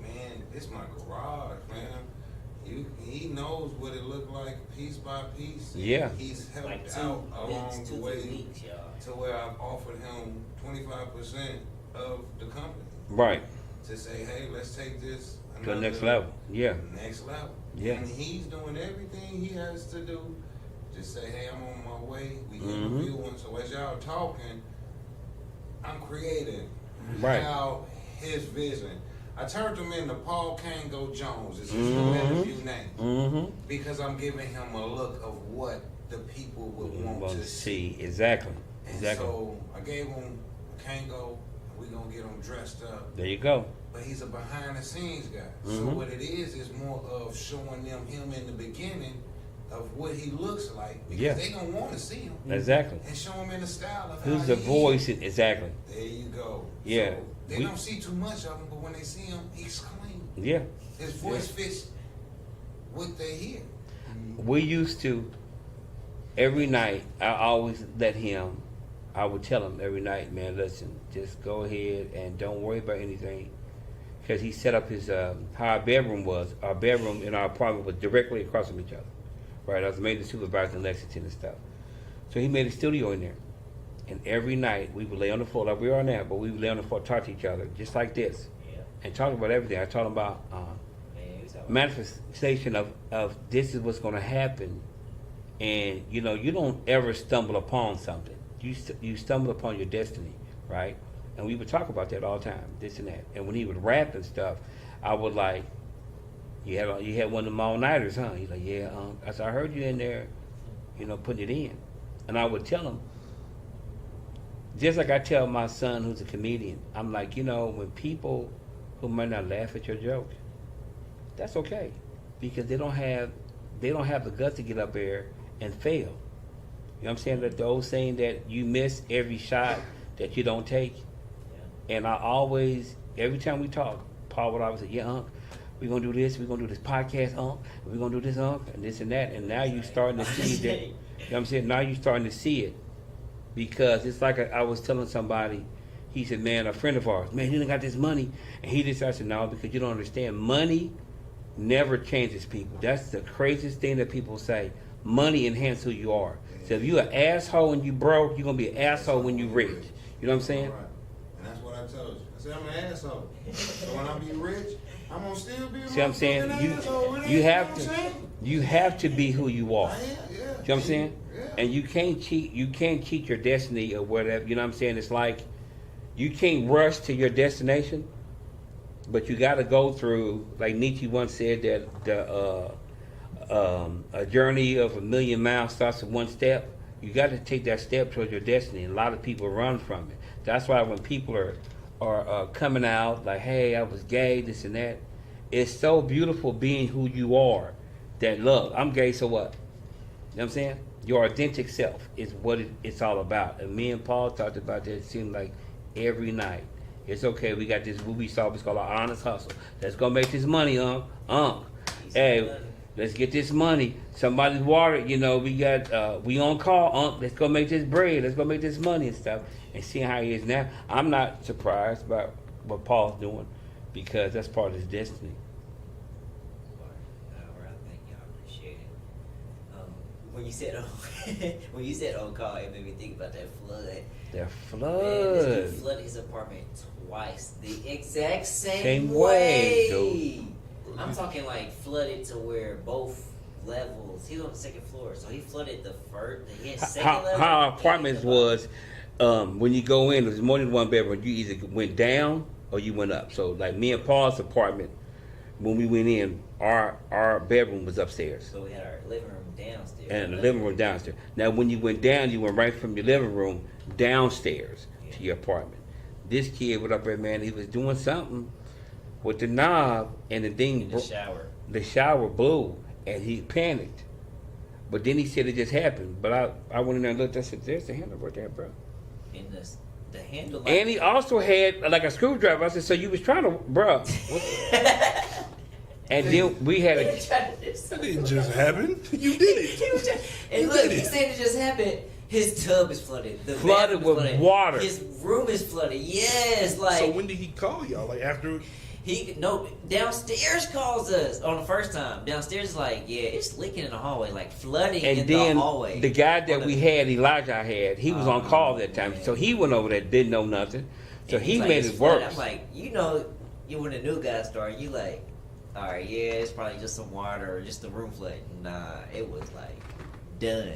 man, this my garage, man. He knows what it looked like piece by piece. Yeah. He's helped Like out along the 2 way weeks, y'all. to where I've offered him 25% of the company. Right. To say, hey, let's take this To the next another level. Yeah. next level. Yeah. And he's doing everything he has to do to say, hey, I'm on my way. We Mhm. interviewing. So as y'all talking, I'm creating Right. how his vision. I turned him into Paul Kangol Jones. It's his new Mhm. interview name. Mm-hmm. Because I'm giving him a look of what the people would want to see. Exactly. And Exactly. so I gave him Kango. We're going to get him dressed up. There you go. But he's a behind the scenes guy. So Mhm. what it is more of showing them him in the beginning of what he looks like. Because Yeah. they don't want to see him. Exactly. And show him in the style of Who's how the he voice? is. Exactly. There you go. Yeah. So they We- don't see too much of him, but when they see him, he's clean. Yeah. His voice fits what they hear. We used to, every night, I always let him, I would tell him every night, man, listen, just go ahead and don't worry about anything. Because he set up his, how our bedroom was. Our bedroom in our apartment was directly across from each other. Right? I was a maintenance supervisor in Lexington and stuff. So he made a studio in there. And every night we would lay on the floor, like we are now, but we would lay on the floor, talk to each other, just like this. Yeah. And talk about everything. I told him about Man, he was talking manifestation of this is what's going to happen, and you know you don't ever stumble upon something. You stumble upon your destiny, right? And we would talk about that all the time, this and that. And when he would rap and stuff, I would like, you had one of them all nighters, huh? He's like, yeah. I said, I heard you in there, you know, putting it in, and I would tell him. Just like I tell my son who's a comedian, I'm like, you know, when people who might not laugh at your joke, that's okay, because they don't have the guts to get up there and fail. You know what I'm saying? That the old saying that you miss every shot that you don't take. Yeah. And I always, every time we talk, Paul would always say, yeah, Unc, we're gonna do this, we're gonna do this podcast, Unc, we're gonna do this, Unc, and this and that. And now you starting to see that, you know what I'm saying? Now you starting to see it. Because it's like I was telling somebody, he said, man, a friend of ours, man, he done got this money. And he just, I said, no, because you don't understand. Money never changes people. That's the craziest thing that people say. Money enhances who you are. So if you're an asshole when you broke, you're going to be an asshole when you rich. You know what I'm saying? Right. And that's what I told you. I said, I'm an asshole. So when I be rich, I'm going to still be a See what I'm saying? motherfucking asshole. It You ain't, have know what I'm to, saying? you have to be who you are. I am, yeah. You know what I'm saying? Yeah. And you can't cheat your destiny or whatever. You know what I'm saying? It's like you can't rush to your destination, but you got to go through. Like Nietzsche once said that a journey of 1,000,000 miles starts with one step. You got to take that step towards your destiny. And a lot of people run from it. That's why when people are coming out like, "Hey, I was gay," this and that, it's so beautiful being who you are. That look, I'm gay, so what? You know what I'm saying? Your authentic self is what it's all about. And me and Paul talked about that, it seemed like every night. It's okay, we got this movie star, it's called Our Honest Hustle. Let's go make this money, Unc. Hey, let's get this money. Somebody's water, you know, we on call, Unc. Let's go make this bread. Let's go make this money and stuff. And seeing how he is now, I'm not surprised by what Paul's doing because that's part of his destiny. Thank you. I appreciate it. When you said on call, it made me think about that flood. That Man, this dude flood. flooded his apartment twice, the exact same Same way, dude. I'm talking like flooded to where both levels. He was on the second floor, so he flooded the first. He had second level. How our apartments was, when you go in, there's more than one bedroom. You either went down or you went up. So like me and Paul's apartment, when we went in, our bedroom was upstairs. So we had our living room downstairs. And the living room downstairs. Now, when you went down, you went right from your living room downstairs to your apartment. This kid went up there, man. He was doing something with the knob, and the thing, In the shower. the shower blew, and he panicked. But then he said it just happened. But I went in there and looked. I said, "There's the handle right there, bro." In the handle. And he also had like a screwdriver. I said, "So you was trying to, bro?" And then we had a. That didn't just happen. You did it. And look, he said it just happened. His tub is flooded. The Flooded bathroom is with water. His room is flooded. Yes, like So when did he call y'all? Like after? downstairs calls us on the first time. Downstairs is like, yeah, it's leaking in the hallway, like flooding And in then the hallway. the guy that we had, Elijah had, he was on call that time. man. So he went over there, didn't know nothing. So And he he's like, made it's it flooded. worse. I'm like, you know, you when the new guy started, you like, all right, yeah, it's probably just some water or just the room flooding. Nah, it was like done.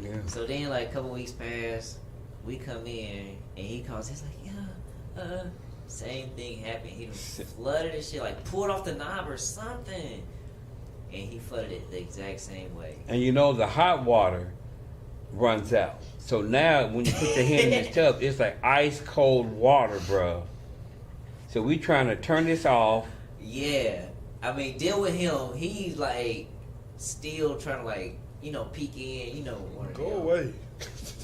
Yeah. So then, like a couple weeks pass, we come in and he calls. He's like, yeah, same thing happened. He flooded and shit, like pulled off the knob or something, and he flooded it the exact same way. And you know the hot water runs out. So now when you put your hand in this tub, it's like ice cold water, bro. So we trying to turn this off. Yeah, I mean, deal with him. He's like still trying to like, you know, peek in. You know, one of Go them. away.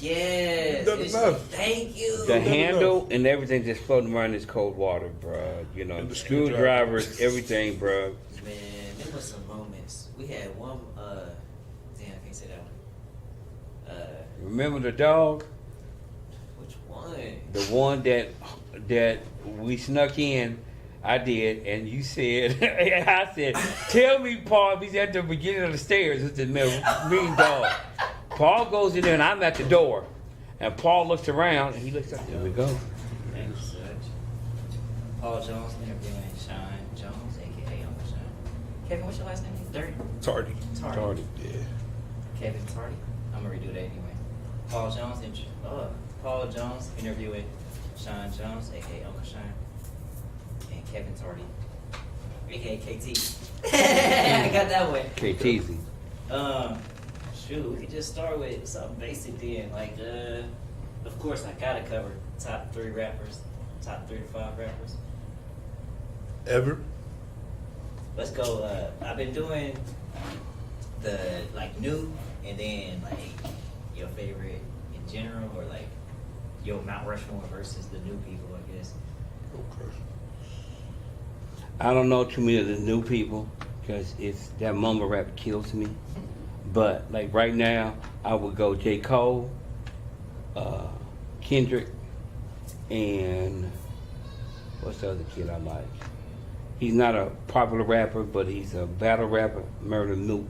Yes, You've done it's enough. like, thank you. The handle and everything just floating around this cold water, bro. You know, And the screwdrivers, everything, bro. Man, there was some moments. We had one. Damn, I can't say that one. Remember the dog? Which one? The one that we snuck in. I did, and you said, I said, tell me, Paul, he's at the beginning of the stairs. It's the mean dog. Paul goes in there, and I'm at the door. And Paul looks around, and he looks up. There we go. Thank you, such. Paul Jones, interviewing Sean Jones, aka Uncle Sean. Kevin, what's your last name? Dirty. Tardy. Tardy. Yeah. Kevin Tardy. I'm gonna redo that anyway. Paul Jones, Paul Jones interviewing Sean Jones, aka Uncle Sean, and Kevin Tardy, aka KT. I got that one. KTZ. Shoot, we could just start with something basic then. Like, of course, I gotta cover top 3 rappers, top 3 to 5 rappers. Ever? Let's go. I've been doing the like new, and then like your favorite in general, or like your Mount Rushmore versus the new people, I guess. Okay. I don't know too many of the new people because it's that mumble rap kills me. But like right now, I would go J. Cole, Kendrick, and what's the other kid I like? He's not a popular rapper, but he's a battle rapper, Murder Mook.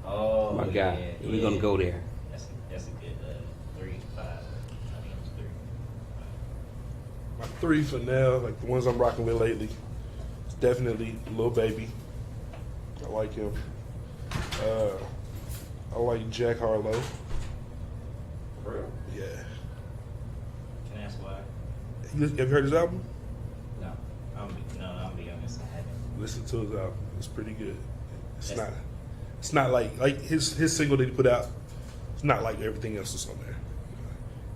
Oh, My guy. yeah, We're gonna go there. That's a good 3 to 5. I think it's 3. My 3 for now, like the ones I'm rocking with lately, it's definitely Lil Baby. I like him. I like Jack Harlow. For real? Yeah. Can I ask why? Have you heard his album? No, I'm gonna be honest. I haven't. Listen to his album. It's pretty good. It's Yes. not like his single that he put out. It's not like everything else that's on there.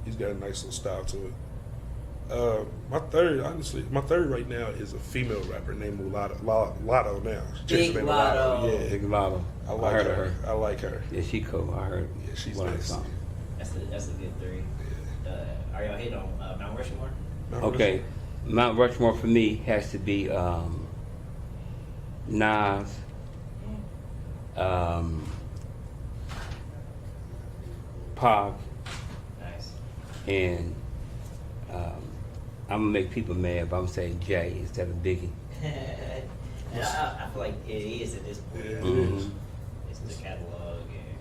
He's got a nice little style to it. My third right now is a female rapper named Lotto now. She changed Big her name to Lotto. Yeah. Big Lotto. I like heard her. of her. I like her. Yeah, she cool. I heard. Yeah, she's one of the nice. songs. That's a good 3. Are y'all hitting on Mount Rushmore? Mount Okay, Mount Rushmore for me has to be Nas, Pac, Nice. and I'm gonna make people mad, but I'm saying Jay instead of Biggie. And I feel like it is at this point. Yeah, it Mhm. is. It's the catalog and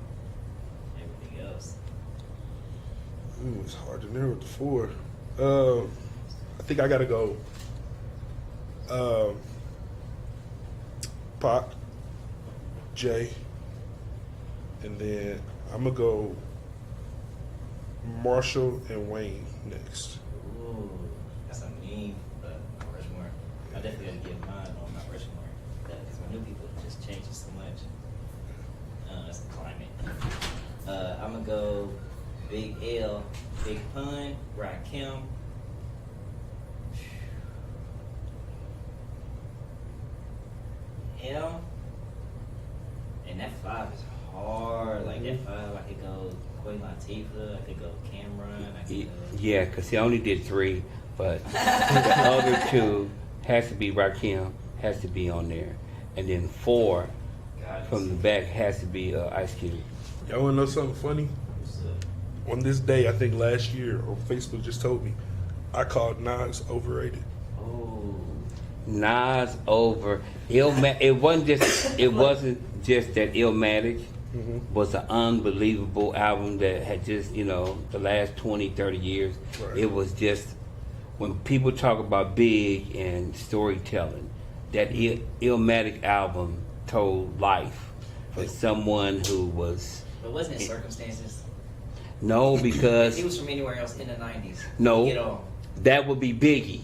everything else. Ooh, it's hard to narrow it to 4. I think I gotta go. Pac, Jay, and then I'm gonna go Marshall and Wayne next. Ooh, that's a mean Mount Rushmore. I definitely gotta get mine on Mount Rushmore because my new people just changing so much. That's the climate. I'm gonna go Big L, Big Pun, Rakim. M, and that 5 is hard. Like that 5, I could go Queen Latifah, I could go Cameron, I could go. Yeah, because he only did 3, but the other 2 has to be Rakim, has to be on there. And then 4 God, from the back has to be Ice Cube. Y'all wanna know something funny? what's up? On this day, I think last year, on Facebook just told me, I called Nas overrated. Oh, Nas over it wasn't just that Illmatic was an unbelievable album that had just, the last 20, 30 years. Right. It was just when people talk about Big and storytelling, that Illmatic album told life for someone who was But wasn't it Circumstances? no, because He was from anywhere else in the 90s. no, Get on. that would be Biggie.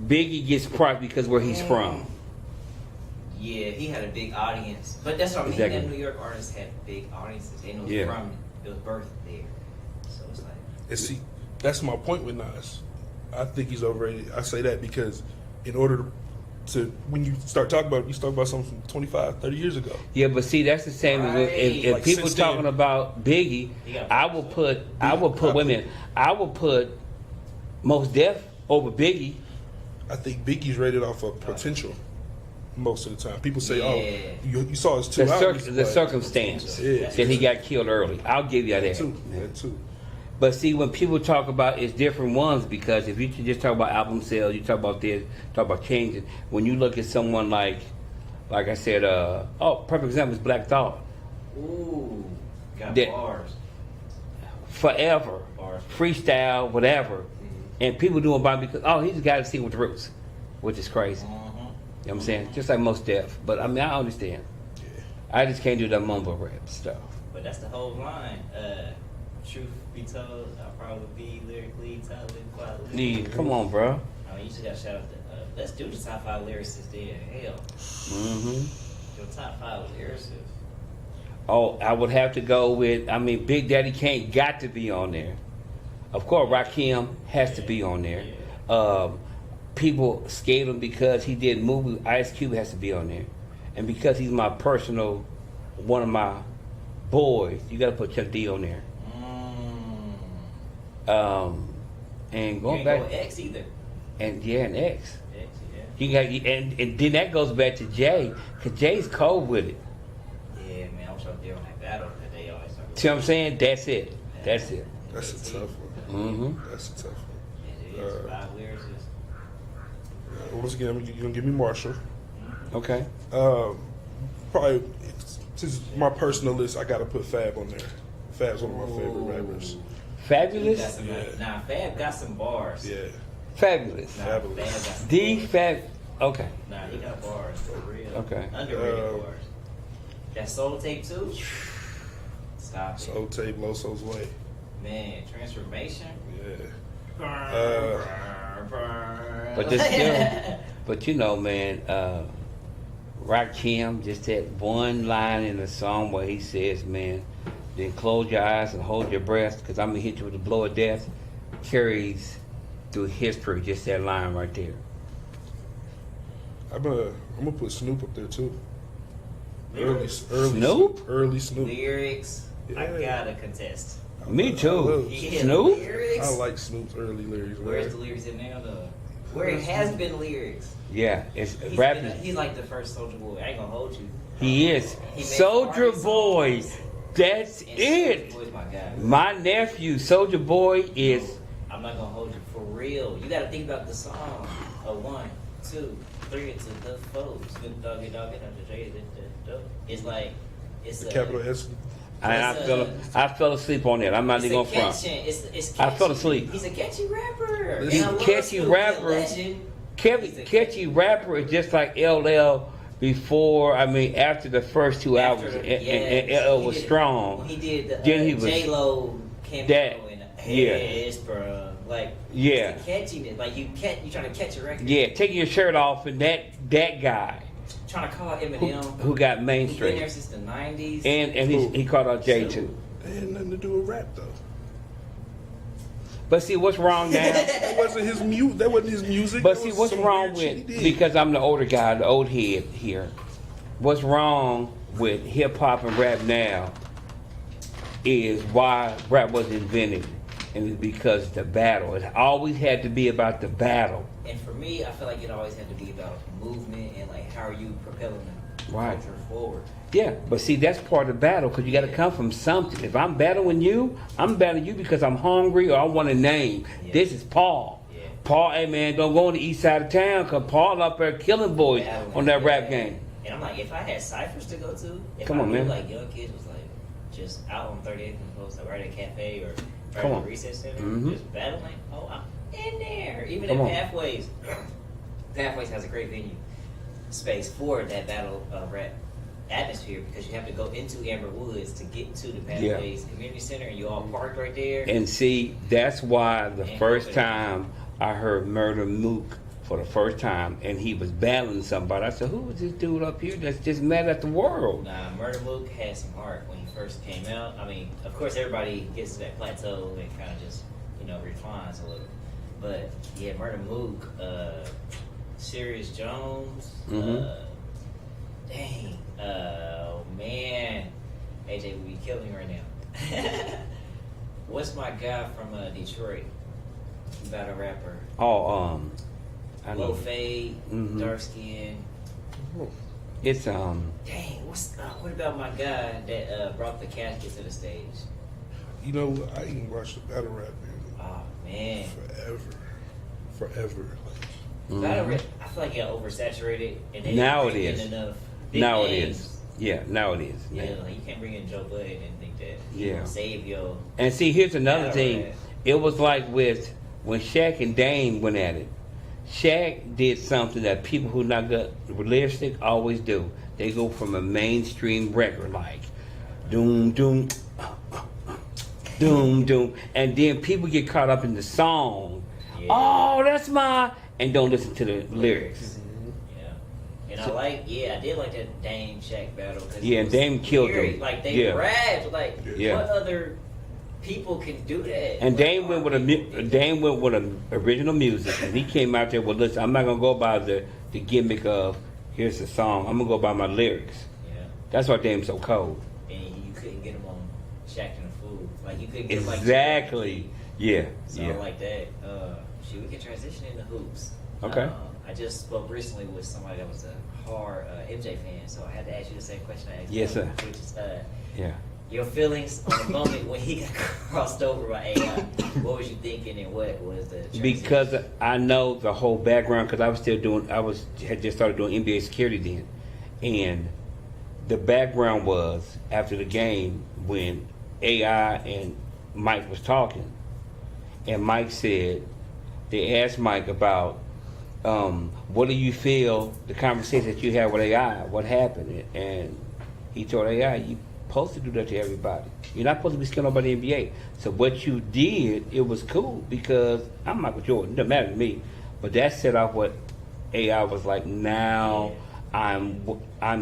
Biggie gets props because where he's from. Yeah, he had a big audience. But that's what I mean. Exactly. Them New York artists had big audiences. They know Yeah. from it. It was birthed there. So it's like, And see, that's my point with Nas. I think he's overrated. I say that because in order to when you start talking about, you start about something from 25, 30 years ago. Yeah, but see, that's the same as Right. if Like, people since then- talking about Biggie. He got I will put. Wait a minute. I will put Most Def over Biggie. I think Biggie's rated off of potential most of the time. People say, Yeah. "Oh, you saw his two The, albums." the but- circumstance Yeah. that he got killed early. I'll give you that. Too. That too. But see, when people talk about it's different ones, because if you just talk about album sales, you talk about this, talk about changing. When you look at someone like I said, perfect example is Black Thought. ooh, got That- bars. Forever, Bars. freestyle, whatever, and people doing by because he's the guy to sing with the roots, which is crazy. You know what I'm saying? Just like Most Def. But I mean, I understand. I just can't do that mumble rap stuff. But that's the whole line. Truth be told, I probably be lyrically talented, quite lyrically. Come on, bro. I mean, you just got to shout out let's do the top 5 lyricists there. Hell, Mm-hmm. your top 5 lyricists. Oh, I would have to go with. I mean, Big Daddy Kane got to be on there. Of course, Rakim has to be on there. People scale him because he did movies. Ice Cube has to be on there, and because he's my personal, one of my boys, you got to put Chuck D on there. And You going ain't back, go X either. and yeah, and X. X, yeah. You got, and then that goes back to Jay, because Jay's cold with it. Yeah, man, I wish I was there on that battle that they always talk about. See what I'm saying? That's it. That's it. That's a tough one. Mm-hmm. That's a tough one. It is 5 lyricists. Once again, you're gonna give me Marshall. Okay. Probably since my personal list, I gotta put Fab on there. Fab's one of my favorite rappers. He got Fabulous. some, Yeah. Nah, Fab got some bars. Yeah, Fabulous. Nah, Fabulous. Fab got some The bars. Fab. Okay. Nah, he got bars for real. Okay. Underrated bars. That Soul Tape too? Stop it. Soul Tape, Loso's Way. Man, Transformation? Yeah. But this still, but you know, man, Rakim just had one line in the song where he says, man, then close your eyes and hold your breath because I'm going to hit you with the blow of death, carries through history, just that line right there. I'm gonna put Snoop up there too. Lyrics. Snoop? Early Snoop. Lyrics, I Yeah. gotta contest. Me too. Yeah, Snoop? lyrics. I like Snoop's early lyrics. Where's man. the lyrics in there though? Where it has been lyrics. Yeah, it's He's, rapping. he's like the first Soldier Boy. I ain't gonna hold you. He is. He made Soldier party Boy. songs, That's and it. Soulja Boy's my guy. My nephew, Soldier Boy, is. I'm not gonna hold you for real. You gotta think about the song. A 1, 2, 3 to the 4. Snoop Doggy Dogg and the J. It's like it's The a capital S. I fell asleep on that. I'm not It's even a gonna front. catchy. It's I catchy. fell asleep. He's a catchy rapper. He's And I a love catchy Snoop, rapper. he's a legend. He's a Catchy rapper is just like LL before. I mean, after the first 2 After albums, the- and yes, LL he was did- strong. He did the Then he was- J-Lo cameo That- in yeah. Yes, bro. Like Yeah. it's the catchiness. Like you trying to catch a record. Yeah, taking your shirt off, and that guy Trying to call out who, Eminem. who got Who's been there mainstream, since the 90s. and he called out Jay too. It had nothing to do with rap though. But see, what's wrong now? That wasn't his music. That wasn't his music. But That see, was what's some wrong weird shit he with, did. because I'm the older guy, the old head here, what's wrong with hip hop and rap now is why rap was invented. And it's because the battle. It always had to be about the battle. And for me, I feel like it always had to be about movement and like how are you propelling the Right. culture forward. Yeah, but see, that's part of the battle because you got to come from something. If I'm battling you, I'm battling you because I'm hungry or I want a name. Yeah. This is Paul. Yeah. Paul, hey man, don't go on the east side of town because Paul up there killing boys Battling, on that rap yeah. game. And I'm like, if I had ciphers to go to, if Come I on, knew man. like young kids was like just out on 38th and close, like right at a cafe or right Come at on. a recess center, Mhm. just battling. Oh, in there. Even Come at on. Pathways. Pathways has a great venue space for that battle rap atmosphere because you have to go into Amber Woods to get to the Pathways Community Center, and you all parked right there. And see, that's why the And first open it. time I heard Murder Mook for the first time, and he was battling somebody, I said, who was this dude up here that's just mad at the world? Nah, Murder Mook had some heart when he first came out. I mean, of course, everybody gets to that plateau and kind of just, refines a little. But yeah, Murder Mook, Sirius Jones, dang, oh man, AJ would be killing me right now. What's my guy from Detroit? Battle rapper. Oh, I Low know. fade, dark skin. It's Dang, what about my guy that brought the casket to the stage? You know, I ain't watched the battle rap Oh man, in forever. battle rap. I feel like it got oversaturated, and they Now didn't it bring is. in enough big now it names. is. Yeah, now it is. Yeah, now. like you can't bring in Joe Budden and think that Yeah. gonna save your. And see, here's another Battle thing. rap. It was like with when Shaq and Dame went at it. Shaq did something that people who not good realistic always do. They go from a mainstream record like doom doom doom doom, and then people get caught up in the song. Yeah. Oh, that's my, and don't listen to the lyrics. Yeah. And I did like that Dame Shaq battle. 'Cause Yeah, it was Dame killed eerie. him. Like they Yeah. rapped. Like Yeah. what other people can do that? And What Dame went with R&B? Dame went with a original music, and he came out there. Well, listen, I'm not gonna go by the gimmick of here's the song. I'm gonna go by my lyrics. Yeah. That's why Dame's so cold. And you couldn't get him on Shaq and the Fool. Like you couldn't get him like Exactly. Yeah. So Yeah. like that. We can transition into hoops. Okay. I just spoke recently with somebody that was a hard MJ fan, so I had to ask you the same question I asked Yes, him, sir. which is Yeah. your feelings on the moment when he got crossed over by AI. What was you thinking, and what was the transition? Because I know the whole background. Because I was still doing. Had just started doing NBA security then, and the background was after the game when AI and Mike was talking, and Mike said they asked Mike about what do you feel the conversation that you had with AI, what happened, and he told AI, you supposed to do that to everybody. You're not supposed to be scared about the NBA. So what you did, it was cool because I'm Michael Jordan. It doesn't matter to me. But that set off what AI was like. Now I'm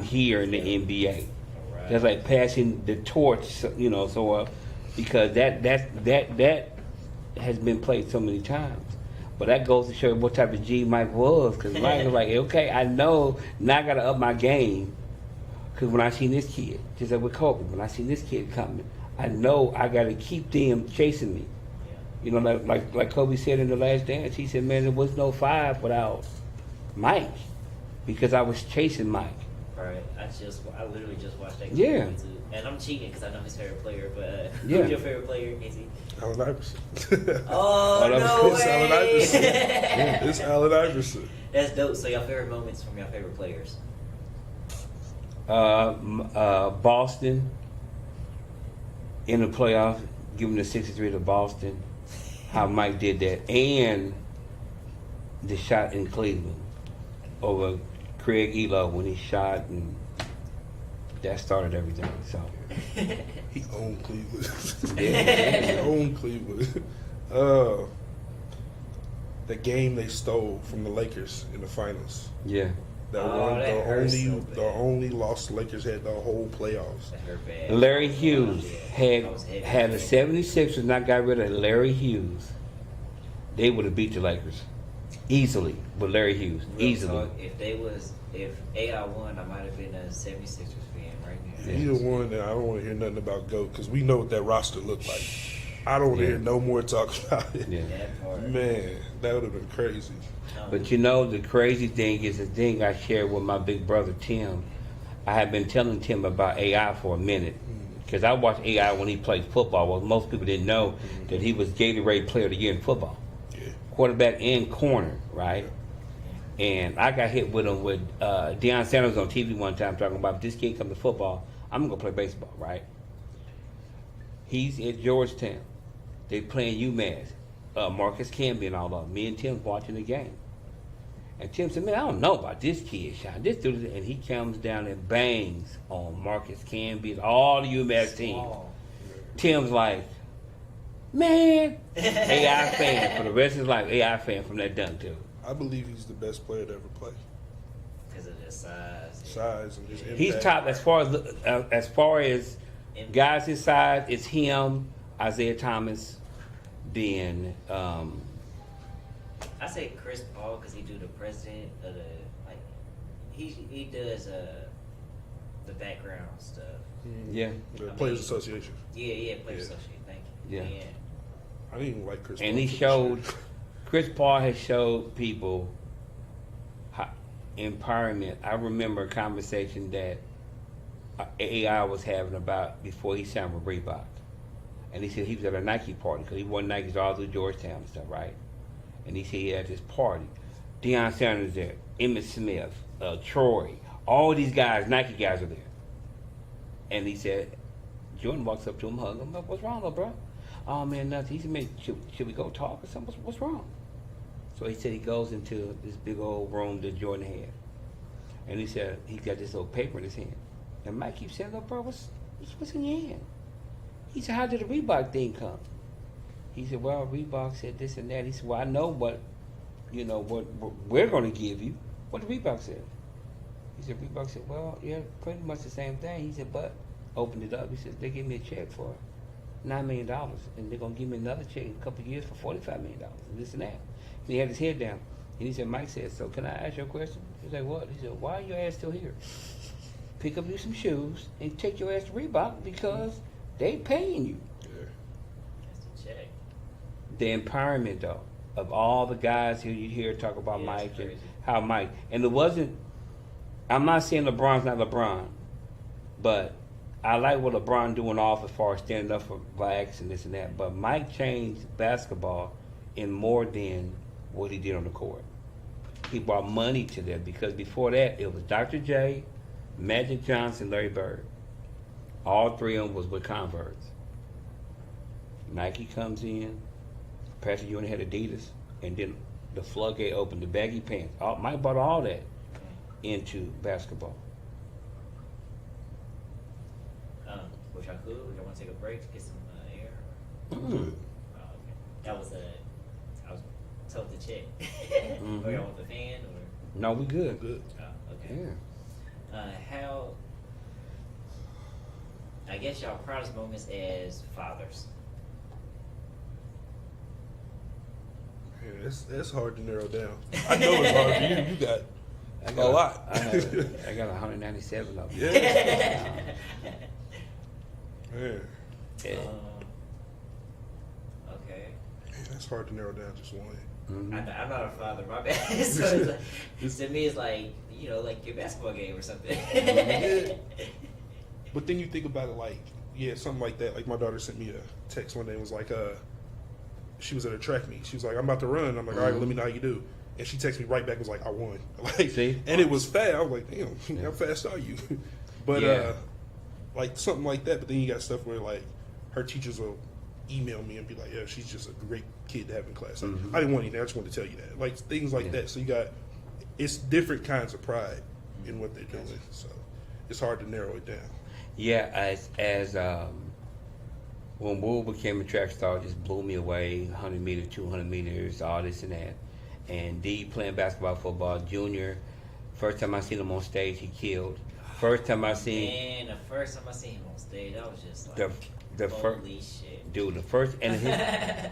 here in the NBA. Right. That's like passing the torch, So because that has been played so many times. But that goes to show what type of G Mike was. Because Mike was like, okay, I know now I got to up my game. Because when I seen this kid, just like with Kobe, when I seen this kid coming, I know I got to keep them chasing me. Yeah. Like Kobe said in the last dance, he said, man, there was no 5 without Mike. Because I was chasing Mike. Right. I literally just watched that. Yeah. Game too. And I'm cheating because I know his favorite player. But Yeah. who's your favorite player, Casey? Allen Iverson. Oh that no It's Allen Iverson. way! It's Allen Iverson. That's dope. So your favorite moments from your favorite players? Boston in the playoff, giving the 63 to Boston. How Mike did that. And the shot in Cleveland over Craig Elo when he shot, and that started everything. So He owned Cleveland. Yeah. He owned Cleveland. The game they stole from the Lakers in the finals. yeah. That Oh, one, that hurts so bad. the only loss the Lakers had the whole playoffs. That hurt bad. Larry Hughes Yeah, that was heavy. had the 76ers not got rid of Larry Hughes, they would have beat the Lakers easily with Larry Hughes. Real Easily. talk, if AI won, I might have been a 76ers fan right now. Yeah. Either one, and I don't want to hear nothing about GOAT because we know what that roster looked like. I don't want to Yeah. hear no more talk about it. Yeah. That part. Man, that would have been crazy. But the crazy thing is the thing I shared with my big brother Tim. I have been telling Tim about AI for a minute because I watched AI when he played football. Well, most people didn't know that he was Gatorade Player of the Year in football, Yeah. quarterback and corner, right? And I got hit with him with Deion Sanders on TV one time talking about if this kid come to football, I'm gonna go play baseball, right? He's at Georgetown. They playing UMass. Marcus Camby and all of them. Me and Tim watching the game. And Tim said, man, I don't know about this kid, Sean. This dude, and he comes down and bangs on Marcus Camby and all the UMass teams. Small. Tim's like, man, AI fan for the rest of his life. AI fan from that dunk too. I believe he's the best player to ever play. Because of his size. Size and his impact. He's top as far as guys his size. It's him, Isaiah Thomas, then I say Chris Paul because he do the president of the like. He does the background stuff. yeah, The I Players mean- Association. Yeah, Players Yeah. Association. Thank you. Yeah. I didn't even like Chris. and Paul he for showed. sure. Chris Paul has showed people how, empowerment. I remember a conversation that AI was having about before he signed with Reebok, and he said he was at a Nike party because he wore Nikes all through Georgetown and stuff, right? And he said he had this party. Deion Sanders there, Emmitt Smith, Troy, all these guys, Nike guys are there. And he said, Jordan walks up to him, hugs him, what's wrong, little bro? Oh man, nothing. He said, man, should we go talk or something? What's wrong? So he said he goes into this big old room that Jordan had. And he said he got this little paper in his hand. And Mike keeps saying, look, bro, what's in your hand? He said, how did the Reebok thing come? He said, well, Reebok said this and that. He said, well, I know what we're going to give you. What did Reebok said? He said, Reebok said, well, yeah, pretty much the same thing. He said, but opened it up. He said, they gave me a check for $9 million, and they're going to give me another check in a couple of years for $45 million, and this and that. And he had his head down. And he said, Mike said, so can I ask you a question? He said, what? He said, why are your ass still here? Pick up you some shoes and take your ass to Reebok because they paying you. Yeah. That's the check. The empowerment, though, of all the guys who you hear talk about Yeah, Mike it's and crazy. how Mike, and it wasn't, I'm not saying LeBron's not LeBron, but I like what LeBron doing off as far as standing up for blacks and this and that, but Mike changed basketball in more than what he did on the court. He brought money to that because before that, it was Dr. J, Magic Johnson, Larry Bird. All three of them was with Converse. Nike comes in, Patrick Ewing had Adidas, and then the floodgate opened, the baggy pants. Mike brought all that into basketball. Wish I could. Would y'all want to take a break to get some air? Mm. Oh, okay. That was I was told to check. Or y'all want the fan or? No, we good. Good. Oh, okay. Yeah. How? I guess y'all proudest moments as fathers. Yeah, that's hard to narrow down. I know it's hard for you. You got a lot. I got 197 of them. Yeah. Man, Yeah. Okay. that's hard to narrow down just one. Mhm. I'm not a father, my bad. So it's like, to me, it's like, like your basketball game or something. Yeah. But then you think about it like, yeah, something like that. Like my daughter sent me a text one day and was like, she was at a track meet. She was like, I'm about to run. I'm like, all right, let me know how you do. And she texted me right back, was like, I won. Like, See? and it was fast. I was like, damn, Yeah. how fast are you? But Yeah. like something like that. But then you got stuff where like her teachers will email me and be like, yeah, she's just a great kid to have in class. Like, Mhm. I didn't want anything. I just wanted to tell you that. Like things like Yeah. that. So you got, it's different kinds of pride in what they're doing. So it's hard to narrow it down. Yeah, as when Will became a track star, it just blew me away. 100 meters, 200 meters, all this and that. And D playing basketball, football, junior. First time I seen him on stage, he killed. First time I seen Man, the first time I seen him on stage, I was just like, the first holy shit. dude, the first and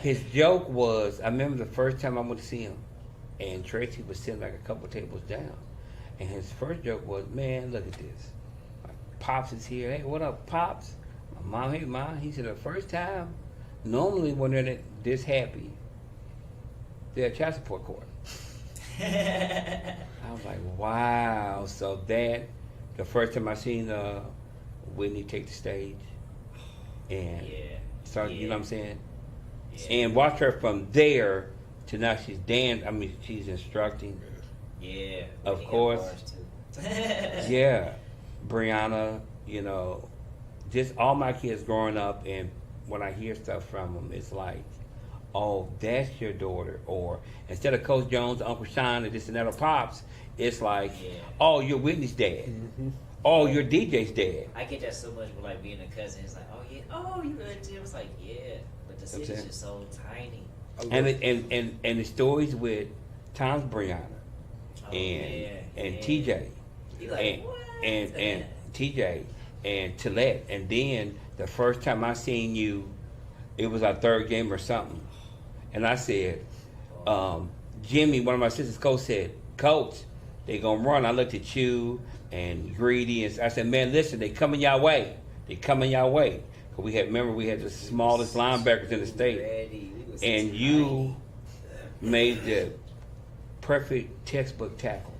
his joke was, I remember the first time I went to see him, and Tracy was sitting like a couple tables down, and his first joke was, man, look at this. My Pops is here. Hey, what up, Pops? My mom, hey, Mom. He said the first time, normally when they're this happy, they're at child support court. I was like, wow. So that, the first time I seen Whitney take the stage, and Yeah. so you know what I'm saying, Yeah. and watch her from there to now she's she's instructing. Yeah. Of Whitney got course. bars, too. Yeah, Brianna, just all my kids growing up, and when I hear stuff from them, it's like, oh, that's your daughter, or instead of Coach Jones, Uncle Sean, and this and that, or Pops, it's like, Yeah. oh, you're Whitney's dad. Oh, you're DJ's dad. I get that so much with like being a cousin. It's like, oh yeah, oh you really Tim? It's like, yeah, but the city's saying? just so tiny. And the stories with Tom's Brianna Oh, and yeah, yeah. TJ You like and what? and TJ and Tillette, and then the first time I seen you, it was our third game or something, and I said, Jimmy, one of my sisters' coach said, Coach, they gonna run. I looked at you and Greedy, and I said, man, listen, they coming your way. They coming your way. Cause we had the smallest linebackers in the state, Ready. We was and tiny. you made the perfect textbook tackle.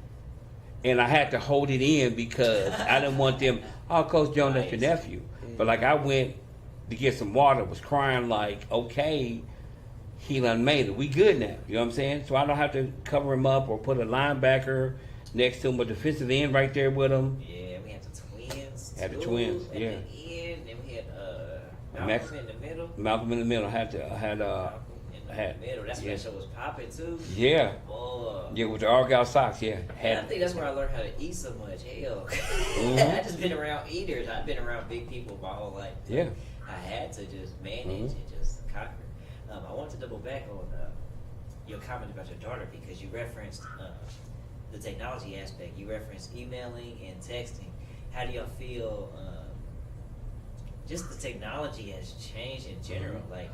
And I had to hold it in because I didn't want them, oh, Coach Jones, that's your nephew. But like I went to get some water, was crying like, okay, he done made it. We good now. You know what I'm saying? So I don't have to cover him up or put a linebacker next to him, a defensive end right there with him. Yeah, we had the twins. Had the too, twins, at yeah. the end, then we had Max- Malcolm in the middle. Malcolm in the middle. I had Malcolm in the had- middle. That's when yeah. that show was popping too. yeah, Boy. yeah, with the Argyle socks, yeah. And I think that's where I learned how to eat so much. Hell, Mhm. I just been around eaters. I've been around big people my whole life. Yeah. I had to just manage Mhm. and just conquer. I want to double back on your comment about your daughter because you referenced the technology aspect. You referenced emailing and texting. How do y'all feel? Just the technology has changed in general. Like,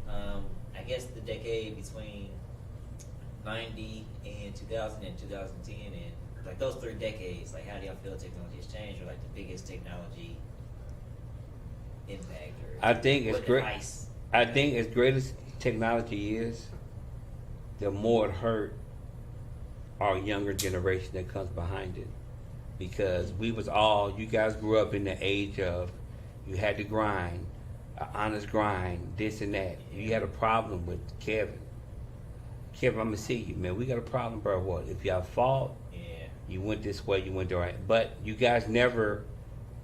I guess the decade between 90 and 2000 and 2010 and like those 3 decades, like how do y'all feel technology has changed or like the biggest technology impact or I think it's what great. device? I think as great as technology is, the more it hurt our younger generation that comes behind it. Because we was all, you guys grew up in the age of, you had to grind, an honest grind, this and that. You had a problem with Kevin. Kevin, I'm gonna see you, man. We got a problem, bro. What? If y'all fought, Yeah. you went this way, you went the right. But you guys never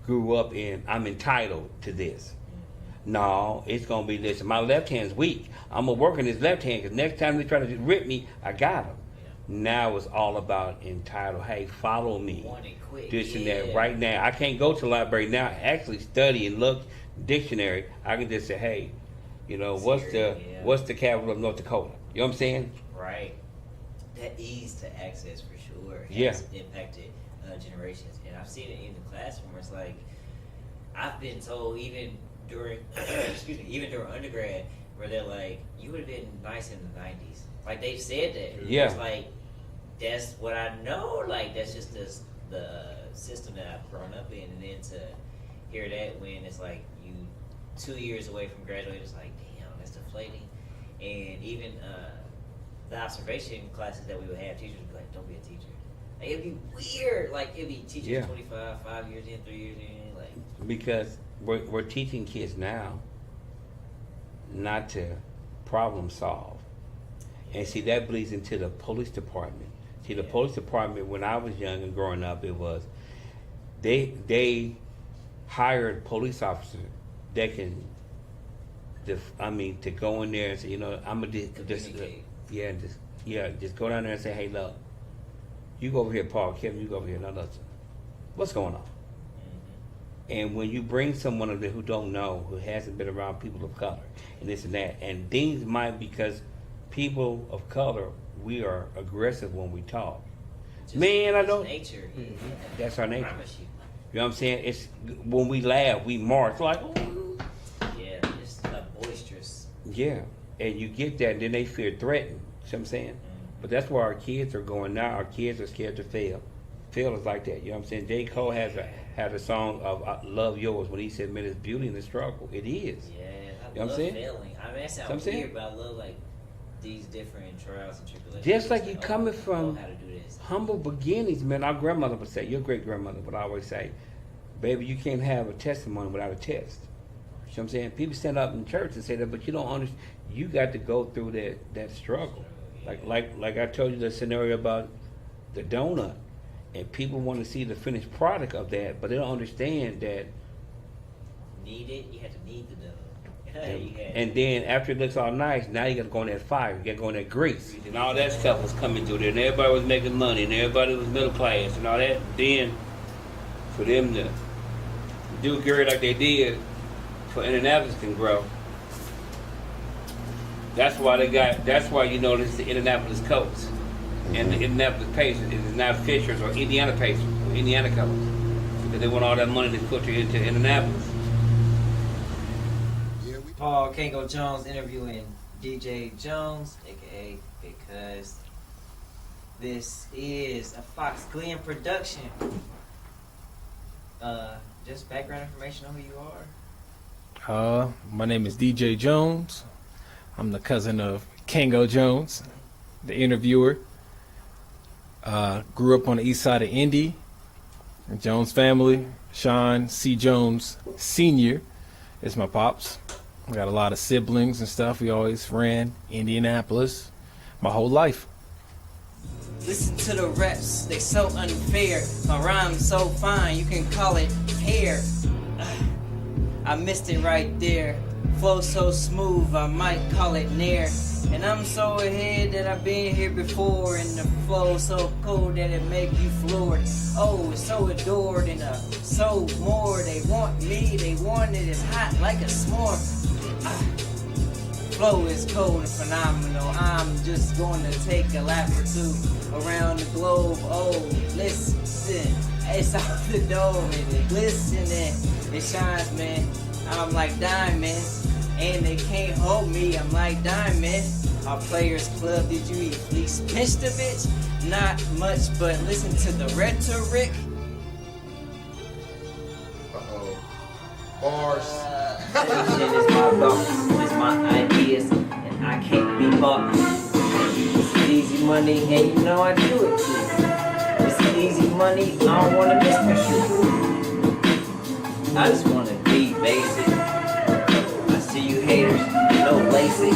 grew up in, I'm entitled to this. No, it's gonna be this. My left hand's weak. I'm gonna work on his left hand because next time they try to rip me, I got him. Yeah. Now it's all about entitled. Hey, follow me. Want it quick. This and yeah. that right now. I can't go to the library now. Actually study and look dictionary. I can just say, hey, you know, what's the capital of North Dakota? You know what I'm saying? Right. That ease to access for sure has Yeah. impacted generations. And I've seen it in the classroom where it's like, I've been told even during, excuse me, even during undergrad, where they're like, you would have been nice in the 90s. Like they've said that. Yeah. It's like, that's what I know. Like that's just the system that I've grown up in. And then to hear that when it's like you 2 years away from graduating, it's like, damn, that's deflating. And even the observation classes that we would have, teachers would be like, don't be a teacher. Like, it'd be weird. Like, it'd be teachers Yeah. 25, 5 years in, 3 years in. Like, Because we're teaching kids now not to problem solve. And see, that bleeds into the police department. See, the police department, when I was young and growing up, it was, they hired police officers that can, to go in there and say, you know, I'm gonna just go down there and say, hey, look, you go over here, Paul, Kevin, you go over here. Now, listen, what's going on? And when you bring someone up there who don't know, who hasn't been around people of color, and this and that, and things might, because people of color, we are aggressive when we talk. just, Man, I it's don't. nature. Yeah. That's our I nature. promise you. You know what I'm saying? It's when we laugh, we march like, ooh. Yeah, just boisterous. Yeah, and you get that, and then they feel threatened. You know what I'm saying? But that's where our kids are going now. Our kids are scared to fail. Fail is like that. You know what I'm saying? J. Cole had a song of I Love Yours when he said, man, it's beauty in the struggle. It is. Yeah, I You know what I'm love saying? failing. I mean, that what I'm sounds saying? weird, but I love like these different trials and tribulations. Just like It's you coming I from know how to do this. humble beginnings, man. Our grandmother would say, your great grandmother would always say, baby, you can't have a testimony without a test. You know what I'm saying? People stand up in church and say that, but you don't understand. You got to go through that struggle. Like I told you the scenario about the donut, and people want to see the finished product of that, but they don't understand that. You have to need the dough. And then after it looks all nice, now you gotta go on that fire, you gotta go on that grease. And all that stuff was coming through there, and everybody was making money, and everybody was middle class and all that. Then, for them to do good like they did, for Indianapolis can grow. That's why you notice the Indianapolis Colts and the Indianapolis Pacers. It is not Fishers or Indiana Pacers or Indiana Colts. Because they want all that money to filter into Indianapolis. Paul Kangol Jones interviewing DJ Jones, aka Because. This is a Fox Glenn production. Just background information on who you are. My name is DJ Jones. I'm the cousin of Kangol Jones, the interviewer. Grew up on the east side of Indy. The Jones family. Sean C. Jones Sr. is my pops. We got a lot of siblings and stuff. We always ran Indianapolis my whole life. Listen to the reps, they so unfair. My rhyme's so fine, you can call it hair. I missed it right there. Flow so smooth, I might call it nair. And I'm so ahead that I've been here before. And the flow so cold that it make you floored. Oh, it's so adored and so more. They want me, they want it, it's hot like a s'more. Flow is cold and phenomenal. I'm just going to take a lap or two around the globe. Oh, listen, it's off the dome and it glistening. It shines, man. I'm like diamonds, and they can't hold me. I'm like diamond. Our Players Club, did you at least pinch the bitch? Not much, but listen to the rhetoric. Bars. Shit is my thoughts, it's my ideas, and I can't be bought. This is easy money, and you know I do it too. This is easy money, I don't wanna miss my shoe. I just wanna be basic. I see you haters, no basic.